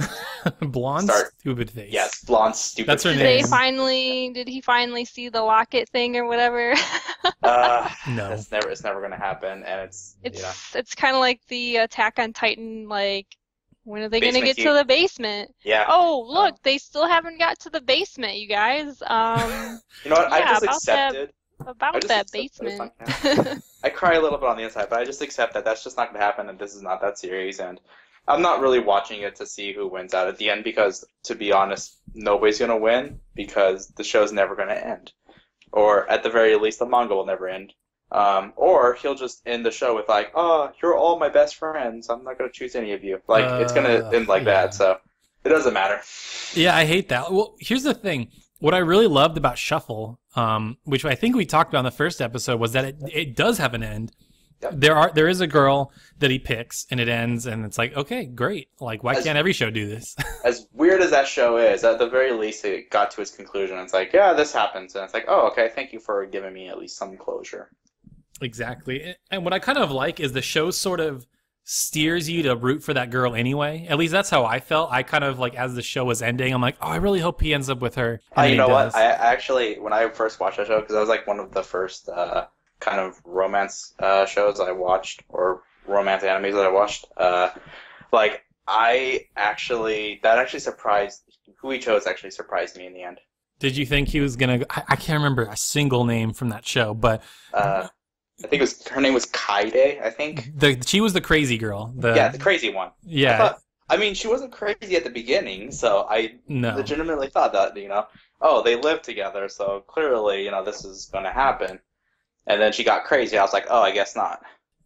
Blonde stupid face. Yes, blonde stupid. That's her name. Did he finally see the locket thing or whatever? No. It's never gonna happen, and it's kind of like the Attack on Titan, like, when are they going to get to the basement? Yeah. Oh, look, they still haven't got to the basement, you guys. You know what? I just accepted. That basement. I cry a little bit on the inside, but I just accept that that's just not going to happen, and this is not that series, and I'm not really watching it to see who wins out at the end, because, to be honest, nobody's going to win, because the show's never going to end. Or, at the very least, the manga will never end. Or he'll just end the show with like, "Oh, you're all my best friends. I'm not gonna choose any of you." Like it's gonna end like that, so it doesn't matter. Yeah, I hate that. Well, here's the thing. What I really loved about Shuffle, which I think we talked about in the first episode, was that it does have an end. Yep. There is a girl that he picks, and it ends, and it's like, okay, great. Like, why can't every show do this? As weird as that show is, at the very least, it got to its conclusion. It's like, yeah, this happens, and it's like, oh, okay, thank you for giving me at least some closure. Exactly. And what I kind of like is the show sort of steers you to root for that girl anyway. At least that's how I felt. I kind of, like, as the show was ending, I'm like, oh, I really hope he ends up with her. You know what? I actually, when I first watched that show, because that was like one of the first kind of romance shows I watched, or romance animes that I watched, that actually surprised, who he chose actually surprised me in the end. Did you think he was going to, I can't remember a single name from that show, but... I think her name was Kaide, I think. She was the crazy girl. The crazy one. Yeah. I mean, she wasn't crazy at the beginning, so I legitimately thought that, oh, they live together, so clearly, this is going to happen. And then she got crazy. I was like, oh, I guess not.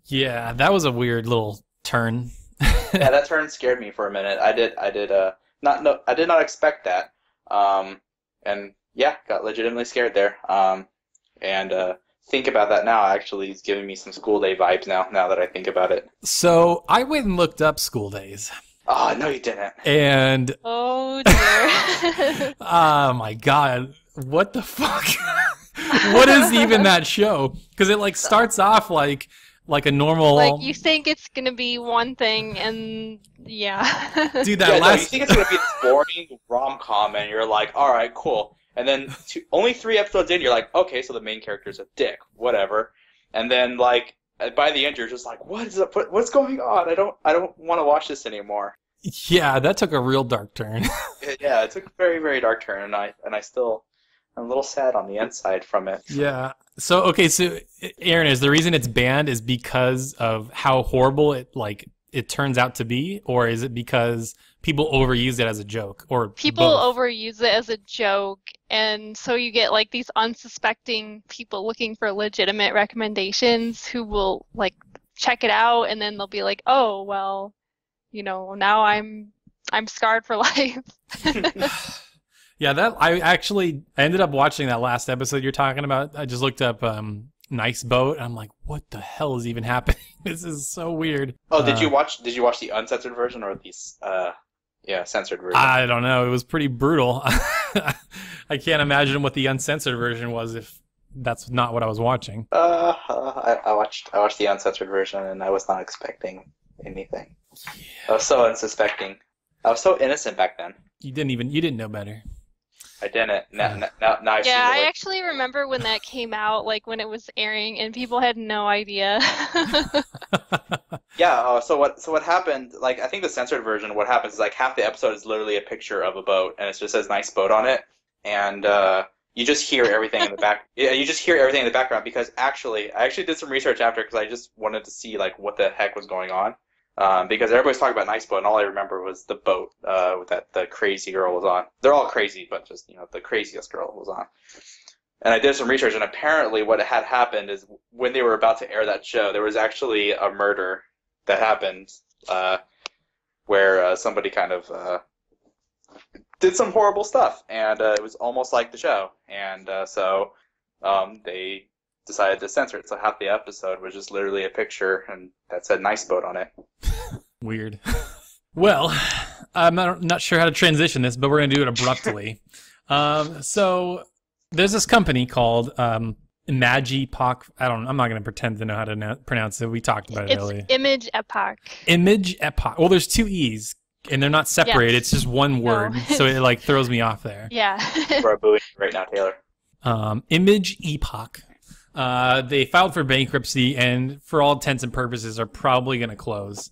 Yeah, that was a weird little turn. Yeah, that turn scared me for a minute. I did not expect that. And yeah, got legitimately scared there. And think about that now actually is giving me some school day vibes now that I think about it. So I went and looked up School Days. Oh, no, you didn't. And oh dear. Oh my god, what the fuck? What is even that show? Because it starts off like a normal. Like you think it's gonna be one thing, and yeah. Dude, you think it's gonna be this boring rom-com, and you're like, all right, cool. And then only 3 episodes in, you're like, okay, so the main character's a dick, whatever. And then by the end, you're just like, what is up? What's going on? I don't want to watch this anymore. Yeah, that took a real dark turn. Yeah, it took a very, very dark turn, and I'm a little sad on the inside from it. Yeah. So Aaron, is the reason it's banned is because of how horrible it turns out to be, or is it because people overuse it as a joke, or people both? overuse it as a joke, and so you get these unsuspecting people looking for legitimate recommendations who will check it out, and then they'll be like, oh well, now I'm scarred for life. Yeah, I ended up watching that last episode you're talking about. I just looked up Nice Boat, and I'm like, what the hell is even happening? This is so weird. Oh, did you watch the uncensored version or the censored version? I don't know. It was pretty brutal. I can't imagine what the uncensored version was if that's not what I was watching. I watched the uncensored version, and I was not expecting anything. Yeah. I was so unsuspecting. I was so innocent back then. You didn't know better. I didn't. Now I've seen I actually remember when that came out, when it was airing, and people had no idea. Yeah. So what happened? I think the censored version. What happens is half the episode is literally a picture of a boat, and it just says "nice boat" on it, and you just hear everything in the back. Yeah, you just hear everything in the background because I actually did some research after because I just wanted to see what the heck was going on. Because everybody's talking about Nice Boat, and all I remember was the boat that the crazy girl was on. They're all crazy, but just the craziest girl was on. And I did some research, and apparently what had happened is when they were about to air that show, there was actually a murder that happened where somebody kind of did some horrible stuff, and it was almost like the show. And so they decided to censor it, so half the episode was just literally a picture and that said "Nice Boat" on it. Weird. Well, I'm not sure how to transition this, but we're going to do it abruptly. So there's this company called Imagipoc. I'm not going to pretend to know how to pronounce it. We talked about it earlier. It's Image Epoch. Image Epoch. Well, there's 2 E's, and they're not separated. Yes. It's just one word, so it throws me off there. Yeah. We're booing right now, Taylor. Image Epoch. They filed for bankruptcy and for all intents and purposes are probably going to close.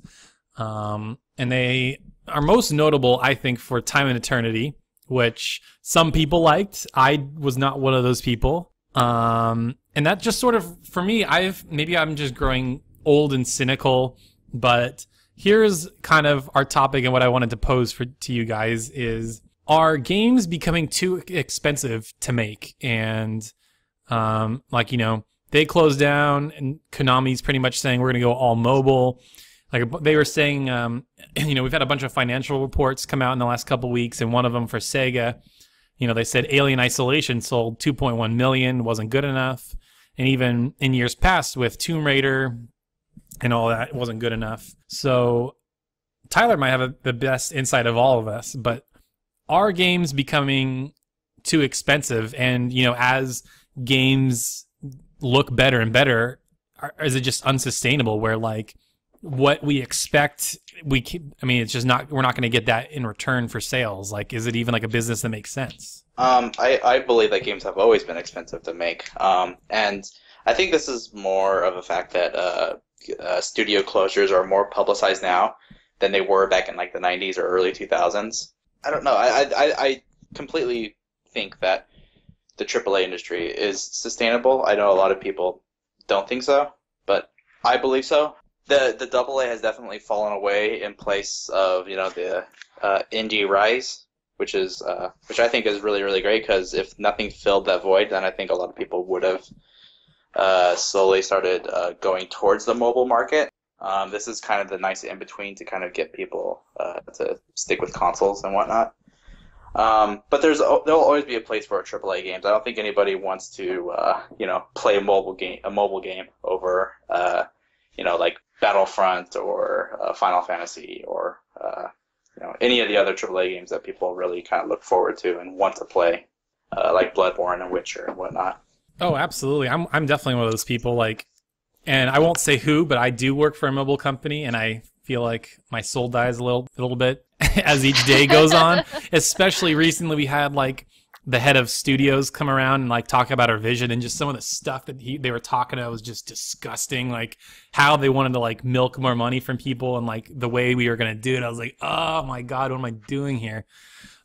And they are most notable, I think, for Time and Eternity, which some people liked. I was not one of those people. And that just sort of, for me, maybe I'm just growing old and cynical, but here's kind of our topic and what I wanted to pose to you guys is, are games becoming too expensive to make? And they closed down, and Konami's pretty much saying we're going to go all mobile. They were saying, we've had a bunch of financial reports come out in the last couple weeks, and one of them for Sega, they said Alien Isolation sold 2.1 million, wasn't good enough. And even in years past with Tomb Raider and all that, it wasn't good enough. So Tyler might have the best insight of all of us, but are games becoming too expensive? And, as games look better and better, is it just unsustainable where what we expect it's just not, we're not going to get that in return for sales? Is it even a business that makes sense? I believe that games have always been expensive to make, and I think this is more of a fact that studio closures are more publicized now than they were back in the 90s or early 2000s. I don't know. I completely think that the AAA industry is sustainable. I know a lot of people don't think so, but I believe so. the AA has definitely fallen away in place of the indie rise, which I think is really, really great, because if nothing filled that void, then I think a lot of people would have slowly started going towards the mobile market. This is kind of the nice in between to kind of get people to stick with consoles and whatnot. But there'll always be a place for AAA games. I don't think anybody wants to play a mobile game over like Battlefront or Final Fantasy or any of the other AAA games that people really kind of look forward to and want to play, like Bloodborne and Witcher and whatnot. Oh, absolutely. I'm definitely one of those people. Like, and I won't say who, but I do work for a mobile company, and I feel like my soul dies a little bit as each day goes on. Especially recently, we had like the head of studios come around and like talk about our vision, and just some of the stuff that they were talking about was just disgusting. Like how they wanted to like milk more money from people, and like the way we were gonna do it. I was like, oh my god, what am I doing here?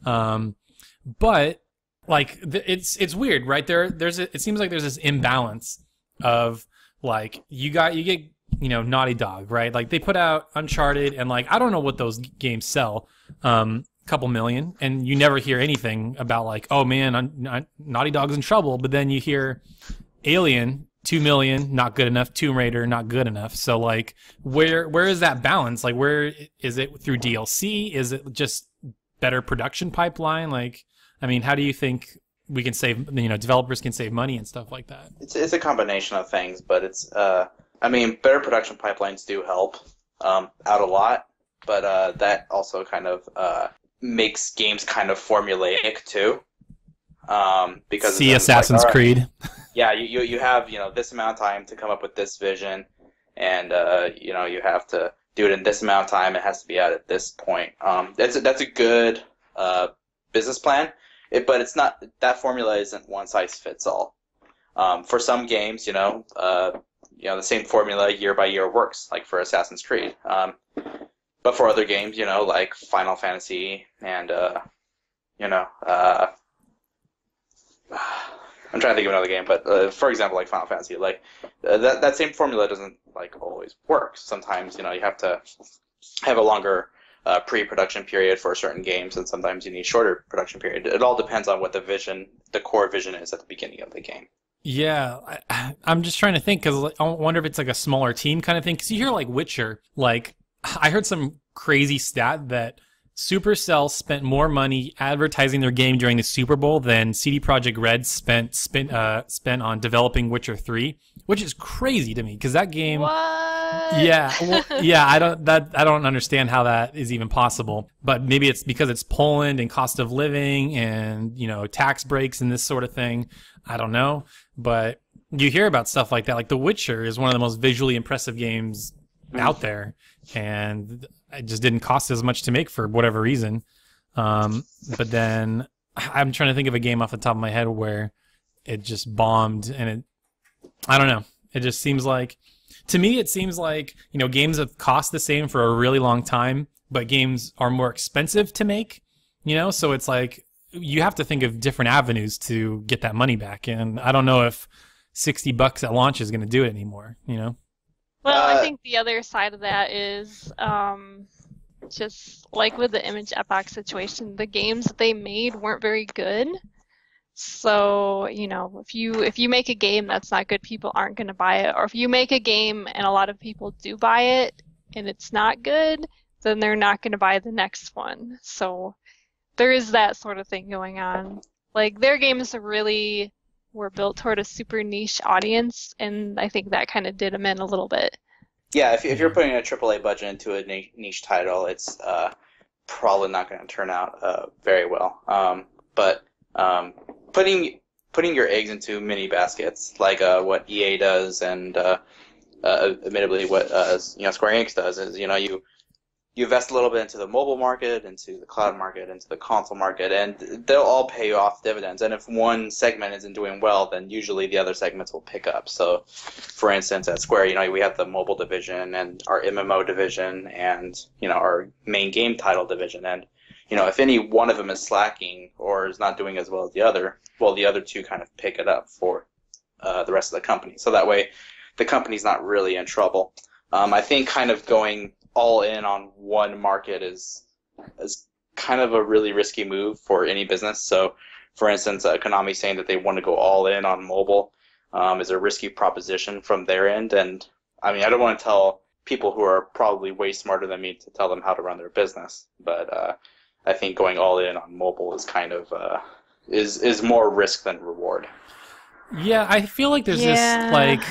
But like it's weird, right? It seems like there's this imbalance of like you get Naughty Dog, right? Like they put out Uncharted, and like I don't know what those games sell, couple million, and you never hear anything about like, oh man, Naughty Dog's in trouble. But then you hear Alien, 2 million, not good enough. Tomb Raider, not good enough. So like, where is that balance? Like, where is it through DLC? Is it just better production pipeline? Like, I mean, how do you think we can save, developers can save money and stuff like that? It's a combination of things, but it's, better production pipelines do help out a lot, but that also kind of makes games kind of formulaic too. Because see Assassin's Creed. Yeah, you have this amount of time to come up with this vision, and you have to do it in this amount of time. It has to be out at this point. That's a good business plan. But it's not, that formula isn't one size fits all. For some games, the same formula year by year works, like for Assassin's Creed. But for other games, like Final Fantasy and I'm trying to think of another game, but for example, like Final Fantasy, like that same formula doesn't like always work. Sometimes you have to have a longer pre-production period for certain games, and sometimes you need shorter production period. It all depends on what the core vision is at the beginning of the game. Yeah, I'm just trying to think, because I wonder if it's like a smaller team kind of thing. Because you hear like Witcher, like I heard some crazy stat that Supercell spent more money advertising their game during the Super Bowl than CD Projekt Red spent on developing Witcher 3, which is crazy to me, because that game. What? Yeah, well, yeah, I don't understand how that is even possible. But maybe it's because it's Poland and cost of living and tax breaks and this sort of thing. I don't know, but you hear about stuff like that. Like The Witcher is one of the most visually impressive games out there, and it just didn't cost as much to make for whatever reason. But then I'm trying to think of a game off the top of my head where it just bombed, and I don't know. It just seems like, to me, it seems like, games have cost the same for a really long time, but games are more expensive to make, so it's like you have to think of different avenues to get that money back. And I don't know if $60 at launch is going to do it anymore, Well, I think the other side of that is just like with the Image Epoch situation, the games that they made weren't very good. So, if you make a game that's not good, people aren't going to buy it. Or if you make a game and a lot of people do buy it and it's not good, then they're not going to buy the next one. So there is that sort of thing going on. Like, their games really were built toward a super niche audience, and I think that kind of did them in a little bit. Yeah, if you're putting a AAA budget into a niche title, it's probably not going to turn out very well. But putting your eggs into mini baskets, like what EA does, and admittedly what Square Enix does, is you invest a little bit into the mobile market, into the cloud market, into the console market, and they'll all pay off dividends. And if one segment isn't doing well, then usually the other segments will pick up. So, for instance, at Square, we have the mobile division and our MMO division and our main game title division. And if any one of them is slacking or is not doing as well as the other, well, the other two kind of pick it up for the rest of the company. So that way, the company's not really in trouble. I think kind of going all in on one market is kind of a really risky move for any business. So, for instance, Konami saying that they want to go all in on mobile is a risky proposition from their end. And I mean, I don't want to tell people who are probably way smarter than me to tell them how to run their business, but I think going all in on mobile is kind of is more risk than reward. Yeah, I feel like there's this like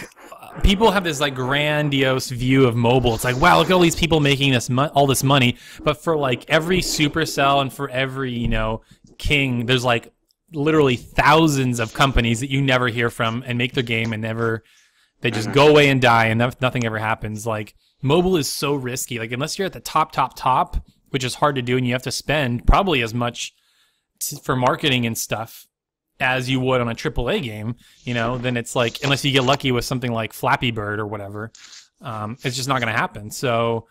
people have this like grandiose view of mobile. It's like, wow, look at all these people making this all this money. But for like every Supercell and for every, you know, King, there's like literally thousands of companies that you never hear from and make their game and never, they just go away and die and nothing ever happens. Like mobile is so risky. Like unless you're at the top, which is hard to do, and you have to spend probably as much for marketing and stuff as you would on a AAA game, you know, then it's like, unless you get lucky with something like Flappy Bird or whatever, it's just not going to happen. So,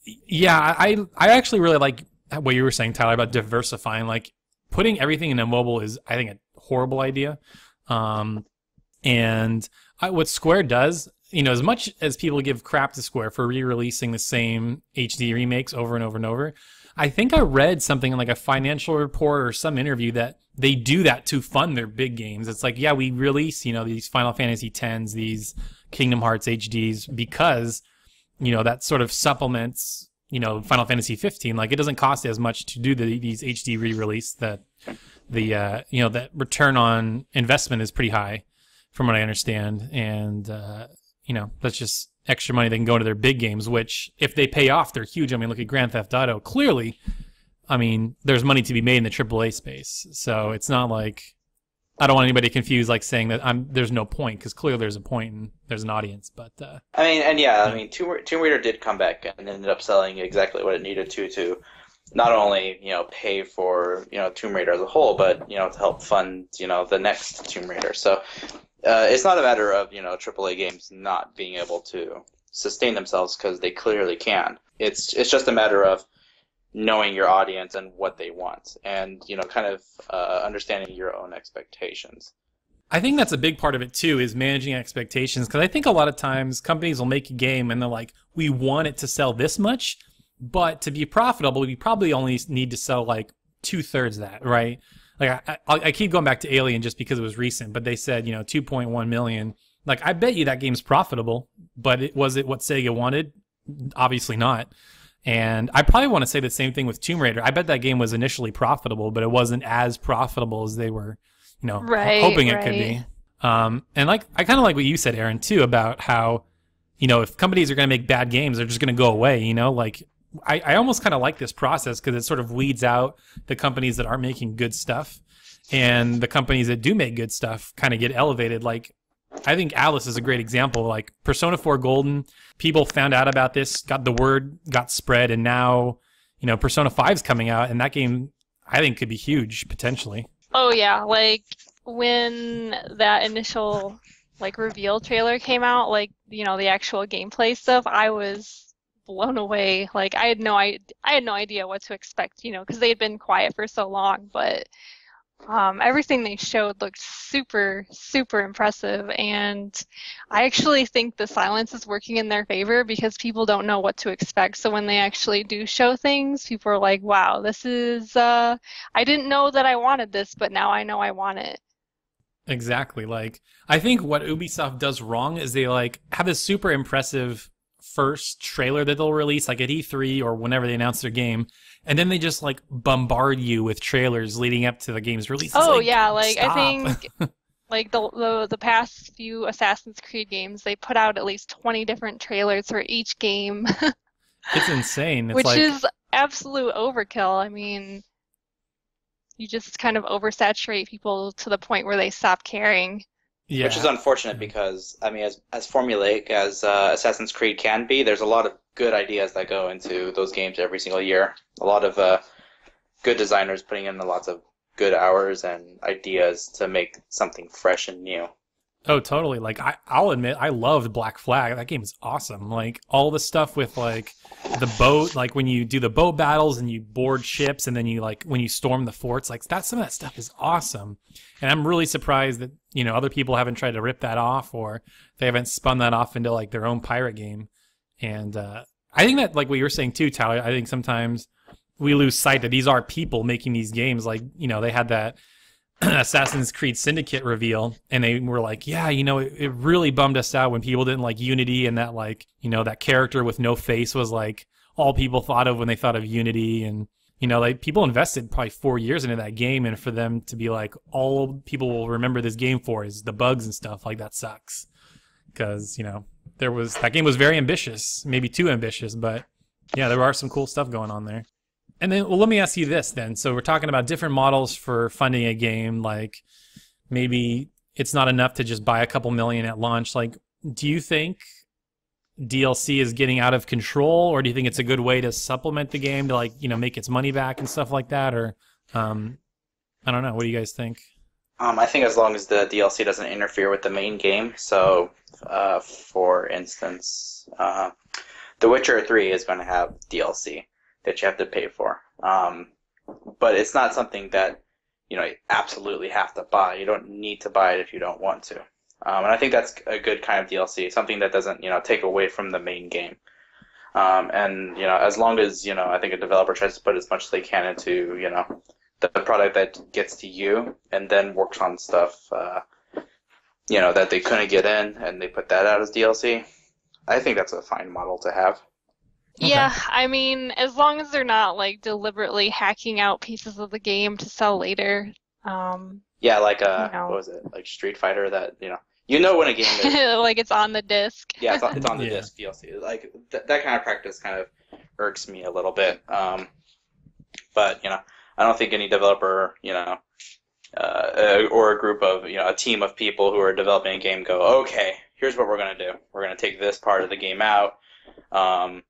yeah, I actually really like what you were saying, Tyler, about diversifying. Like, putting everything into mobile is, I think, a horrible idea. And what Square does, you know, as much as people give crap to Square for re-releasing the same HD remakes over and over and over, I think I read something in like a financial report or some interview that they do that to fund their big games. It's like, yeah, we release, you know, these Final Fantasy X, these Kingdom Hearts HDs because, you know, that sort of supplements, you know, Final Fantasy 15. Like, it doesn't cost as much to do these HD re-release. That the you know, that return on investment is pretty high, from what I understand, and you know, that's just extra money they can go into their big games, which, if they pay off, they're huge. I mean, look at Grand Theft Auto. Clearly, I mean, there's money to be made in the AAA space. So it's not like, I don't want anybody confused, like saying that there's no point, because clearly there's a point and there's an audience. But I mean, and yeah, I mean, Tomb Raider did come back and ended up selling exactly what it needed to not only, you know, pay for, you know, Tomb Raider as a whole, but, you know, to help fund, you know, the next Tomb Raider. So it's not a matter of, you know, AAA games not being able to sustain themselves, because they clearly can. It's just a matter of knowing your audience and what they want, and, you know, kind of understanding your own expectations. I think that's a big part of it too, is managing expectations, because I think a lot of times companies will make a game and they're like, we want it to sell this much, but to be profitable, we probably only need to sell like 2/3 that, right? Like, I keep going back to Alien just because it was recent, but they said, you know, 2.1 million. Like, I bet you that game's profitable, but was it what Sega wanted? Obviously not. And I probably want to say the same thing with Tomb Raider. I bet that game was initially profitable, but it wasn't as profitable as they were, you know, hoping it could be. And like, I kind of like what you said, Aaron, too, about how, you know, if companies are going to make bad games, they're just going to go away, you know, like, I almost kind of like this process, because it sort of weeds out the companies that aren't making good stuff, and the companies that do make good stuff kind of get elevated. Like, I think Alice is a great example. Like, Persona 4 Golden, people found out about this, the word got spread, and now, you know, Persona 5's coming out, and that game, I think, could be huge, potentially. Oh, yeah. Like, when that initial, like, reveal trailer came out, like, you know, the actual gameplay stuff, I was blown away. Like, I had no idea what to expect, you know, because they had been quiet for so long, but everything they showed looked super, super impressive, and I actually think the silence is working in their favor, because people don't know what to expect. So when they actually do show things, people are like, wow, this is, I didn't know that I wanted this, but now I know I want it. Exactly. Like, I think what Ubisoft does wrong is they, like, have this super impressive first trailer that they'll release, like at E3 or whenever they announce their game, and then they just like bombard you with trailers leading up to the game's release. Oh, like, yeah, like, stop. I think like the past few Assassin's Creed games, they put out at least 20 different trailers for each game. It's insane. It's which like, is absolute overkill. I mean, you just kind of oversaturate people to the point where they stop caring. Yeah. Which is unfortunate, because, I mean, as formulaic as Assassin's Creed can be, there's a lot of good ideas that go into those games every single year. A lot of good designers putting in lots of good hours and ideas to make something fresh and new. Oh, totally. Like, I'll admit, I loved Black Flag. That game is awesome. Like, all the stuff with, like, the boat, like, when you do the boat battles and you board ships, and then you, like, when you storm the forts, like, some of that stuff is awesome. And I'm really surprised that, you know, other people haven't tried to rip that off, or they haven't spun that off into, like, their own pirate game. And I think that, like what you were saying too, Tyler, I think sometimes we lose sight that these are people making these games. Like, they had that Assassin's Creed Syndicate reveal, and they were like, yeah, it really bummed us out when people didn't like Unity, and that, like, that character with no face was like all people thought of when they thought of Unity. And like, people invested probably 4 years into that game, and for them to be like, all people will remember this game for is the bugs and stuff, like, that sucks. Because that game was very ambitious, maybe too ambitious, but yeah, there are some cool stuff going on there. And then, well, let me ask you this then. So we're talking about different models for funding a game. Like, maybe it's not enough to just buy a couple million at launch. Like, do you think DLC is getting out of control, or do you think it's a good way to supplement the game to, like, make its money back and stuff like that? Or, I don't know. What do you guys think? I think as long as the DLC doesn't interfere with the main game. So, for instance, The Witcher 3 is going to have DLC that you have to pay for. But it's not something that, you absolutely have to buy. You don't need to buy it if you don't want to. And I think that's a good kind of DLC, something that doesn't, take away from the main game. And, as long as, I think a developer tries to put as much as they can into, the product that gets to you, and then works on stuff, that they couldn't get in, and they put that out as DLC. I think that's a fine model to have. Yeah, I mean, as long as they're not, like, deliberately hacking out pieces of the game to sell later. Yeah, like, what was it? Like Street Fighter, that, when a game is... like, it's on the disc. Yeah, it's on the disc DLC. Like, that kind of practice kind of irks me a little bit. But, I don't think any developer, or a group of, a team of people who are developing a game go, okay, here's what we're going to do. We're going to take this part of the game out, and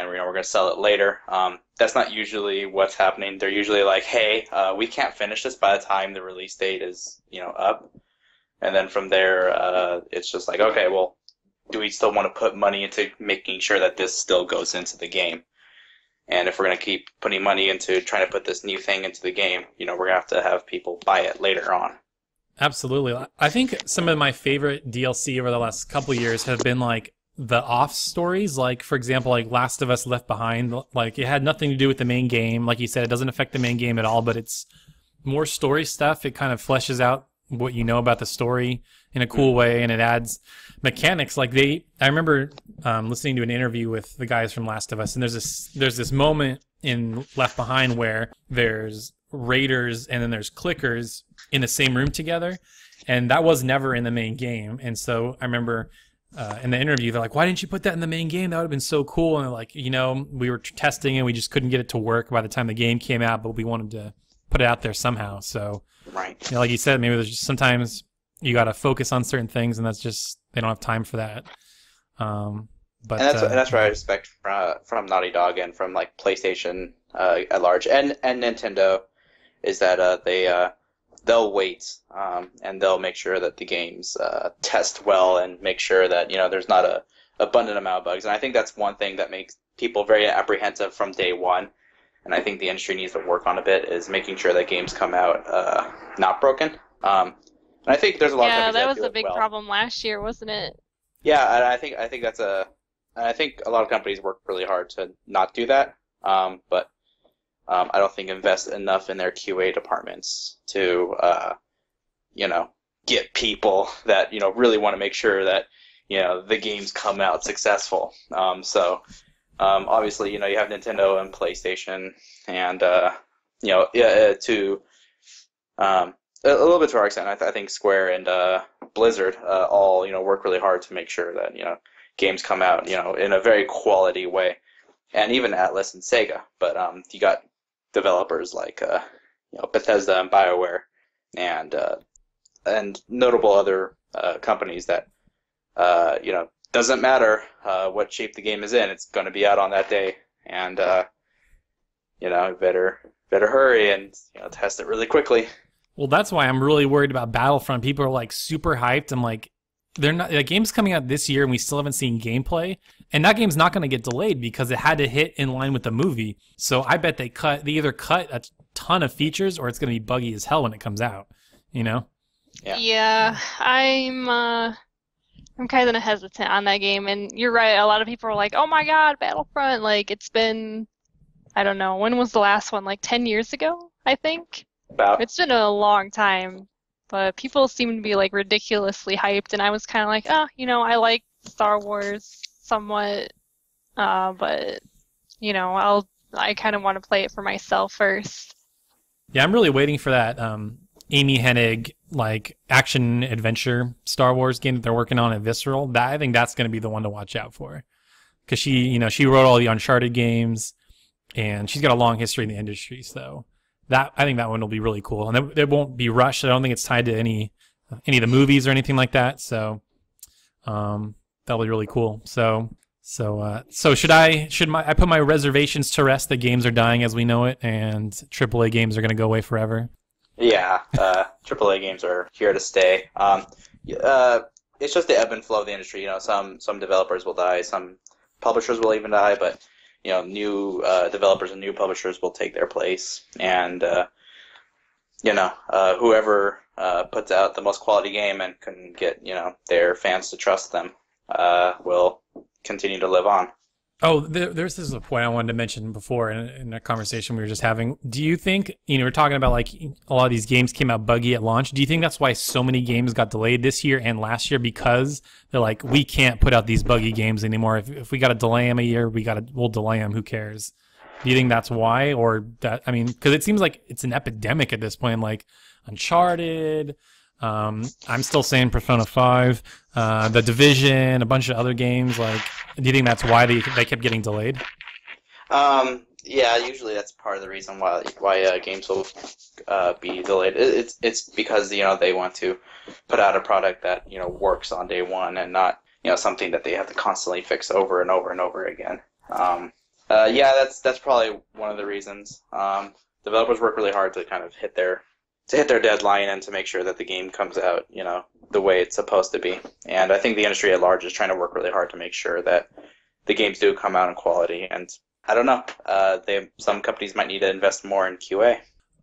we're going to sell it later. That's not usually what's happening. They're usually like, hey, we can't finish this by the time the release date is, up. And then from there, it's just like, okay, well, do we still want to put money into making sure that this still goes into the game? And if we're going to keep putting money into trying to put this new thing into the game, we're going to have people buy it later on. Absolutely. I think some of my favorite DLC over the last couple of years have been, like, the off stories. Like, for example, like Last of Us Left Behind. Like, it had nothing to do with the main game. Like you said, it doesn't affect the main game at all, but it's more story stuff. It kind of fleshes out what you know about the story in a cool way, and it adds mechanics. Like, I remember listening to an interview with the guys from Last of Us, and there's this moment in Left Behind where there's raiders and then there's clickers in the same room together, and that was never in the main game. And so I remember in the interview, they're like, why didn't you put that in the main game? That would have been so cool. And they're like, we were testing and we just couldn't get it to work by the time the game came out, but we wanted to put it out there somehow. So, right. Like you said, maybe there's just sometimes you got to focus on certain things, and that's just, they don't have time for that. But that's what I expect from Naughty Dog and from, like, PlayStation at large and Nintendo, is that they'll wait, and they'll make sure that the games test well and make sure that, there's not a abundant amount of bugs. And I think that's one thing that makes people very apprehensive from day one. And I think the industry needs to work on a bit, is making sure that games come out not broken. And I think there's a lot of companies that was a big problem last year, wasn't it? Yeah, and I think that's I think a lot of companies work really hard to not do that. But I don't think invest enough in their QA departments to get people that really want to make sure that the games come out successful. Obviously, you have Nintendo and PlayStation, and a little bit to our extent, I think Square and Blizzard all work really hard to make sure that games come out in a very quality way, and even Atlas and Sega. But you got developers like Bethesda and BioWare, and notable other companies that doesn't matter what shape the game is in, it's going to be out on that day, and better hurry and test it really quickly. Well, that's why I'm really worried about Battlefront. People are, like, super hyped. I'm like, they're not. The game's coming out this year, and we still haven't seen gameplay. And that game's not going to get delayed because it had to hit in line with the movie. So I bet they either cut a ton of features, or it's going to be buggy as hell when it comes out. Yeah, I'm I'm kind of hesitant on that game, and you're right. A lot of people are like, "Oh my God, Battlefront!" Like it's been, I don't know, when was the last one? Like 10 years ago, I think. About. It's been a long time, but people seem to be like ridiculously hyped, and I was kind of like, oh, I like Star Wars somewhat, but I kind of want to play it for myself first. Yeah, I'm really waiting for that Amy Hennig like action adventure Star Wars game that they're working on at Visceral. I think that's going to be the one to watch out for, because she wrote all the Uncharted games, and she's got a long history in the industry. So I think that one will be really cool, and it won't be rushed. I don't think it's tied to any of the movies or anything like that. So that'll be really cool. So should I put my reservations to rest that games are dying as we know it, and AAA games are going to go away forever? Yeah, AAA games are here to stay. It's just the ebb and flow of the industry. Some developers will die, some publishers will even die, but new developers and new publishers will take their place, and whoever puts out the most quality game and can get their fans to trust them will continue to live on. Oh, this is a point I wanted to mention before in a conversation we were just having. Do you think, we're talking about like a lot of these games came out buggy at launch. Do you think that's why so many games got delayed this year and last year, because they're like, we can't put out these buggy games anymore. If we got to delay them a year, we'll delay them. Who cares? Do you think that's why? Or that, because it seems like it's an epidemic at this point, like Uncharted, I'm still saying Persona 5, The Division, a bunch of other games. Like, do you think that's why they kept getting delayed? Yeah, usually that's part of the reason why games will be delayed. It's because they want to put out a product that works on day one, and not something that they have to constantly fix over and over and over again. Yeah, that's probably one of the reasons. Developers work really hard to kind of hit their deadline and to make sure that the game comes out, the way it's supposed to be. And I think the industry at large is trying to work really hard to make sure that the games do come out in quality. And I don't know, some companies might need to invest more in QA.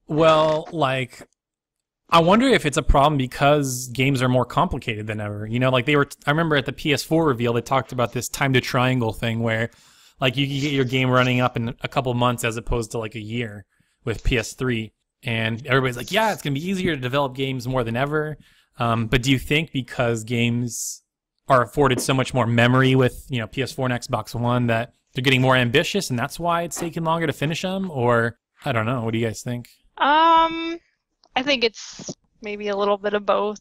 Well, I wonder if it's a problem because games are more complicated than ever. I remember at the PS4 reveal, they talked about this time to triangle thing where, you can get your game running up in a couple months as opposed to a year with PS3. And everybody's like, yeah, it's going to be easier to develop games more than ever. But do you think because games are afforded so much more memory with, PS4 and Xbox One, that they're getting more ambitious and that's why it's taking longer to finish them? Or, I don't know. What do you guys think? I think it's maybe a little bit of both.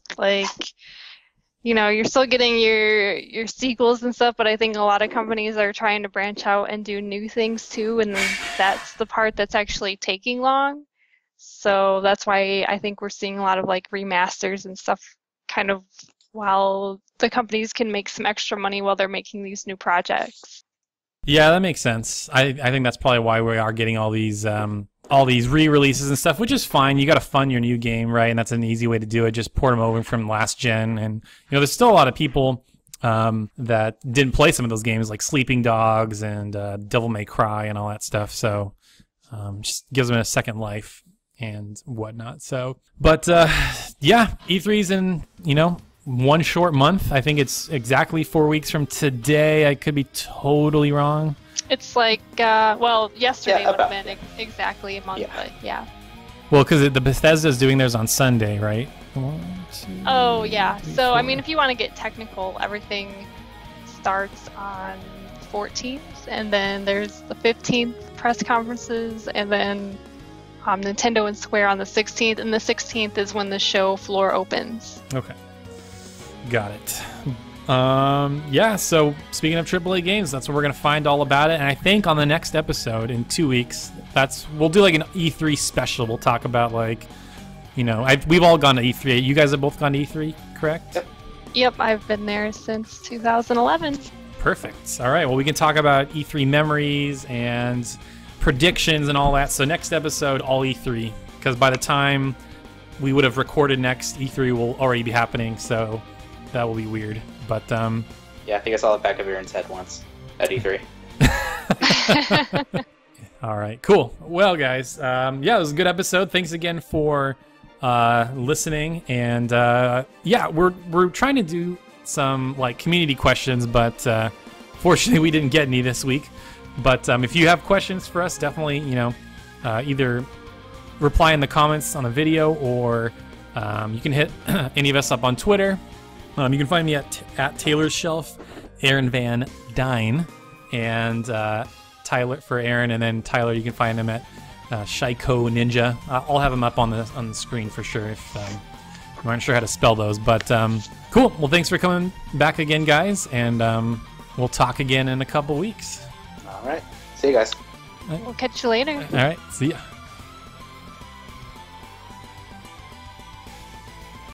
You're still getting your sequels and stuff, but I think a lot of companies are trying to branch out and do new things too, and that's the part that's actually taking long. So that's why I think we're seeing a lot of remasters and stuff, kind of while the companies can make some extra money while they're making these new projects. Yeah, that makes sense. I think that's probably why we are getting all these re-releases and stuff, which is fine. You got to fund your new game, right? And that's an easy way to do it. Just port them over from last gen. And there's still a lot of people that didn't play some of those games, like Sleeping Dogs and Devil May Cry and all that stuff. So just gives them a second life and whatnot. So, but yeah, E3's in one short month. I think it's exactly 4 weeks from today. I could be totally wrong. It's yesterday would have been exactly a month, but yeah. Well, because the Bethesda's doing theirs on Sunday, right? 1, 2, oh, yeah. 3, so, 4. If you want to get technical, everything starts on 14th, and then there's the 15th press conferences, and then Nintendo and Square on the 16th, and the 16th is when the show floor opens. Okay. Got it. Yeah, so speaking of AAA games, that's where we're going to find all about it. And I think on the next episode in 2 weeks, we'll do an E3 special. We'll talk about we've all gone to E3. You guys have both gone to E3, correct? Yep, I've been there since 2011. Perfect. All right, well, we can talk about E3 memories and predictions and all that. So next episode, all E3, because by the time we would have recorded next, E3 will already be happening, so that will be weird. But yeah, I think I saw the back of Aaron's head once at E3. All right, cool. Well, guys, yeah, it was a good episode. Thanks again for listening, and yeah, we're trying to do some like community questions, but fortunately we didn't get any this week. But if you have questions for us, definitely, you know, either reply in the comments on the video, or you can hit any of us up on Twitter. You can find me at Taylor's Shelf, Aaron Van Dyne, and Tyler for Aaron, and then Tyler, you can find him at Shaiko Ninja. I'll have him up on the screen for sure if you aren't sure how to spell those. But cool. Well, thanks for coming back again, guys, and we'll talk again in a couple weeks. All right. See you guys. We'll catch you later. All right. See ya.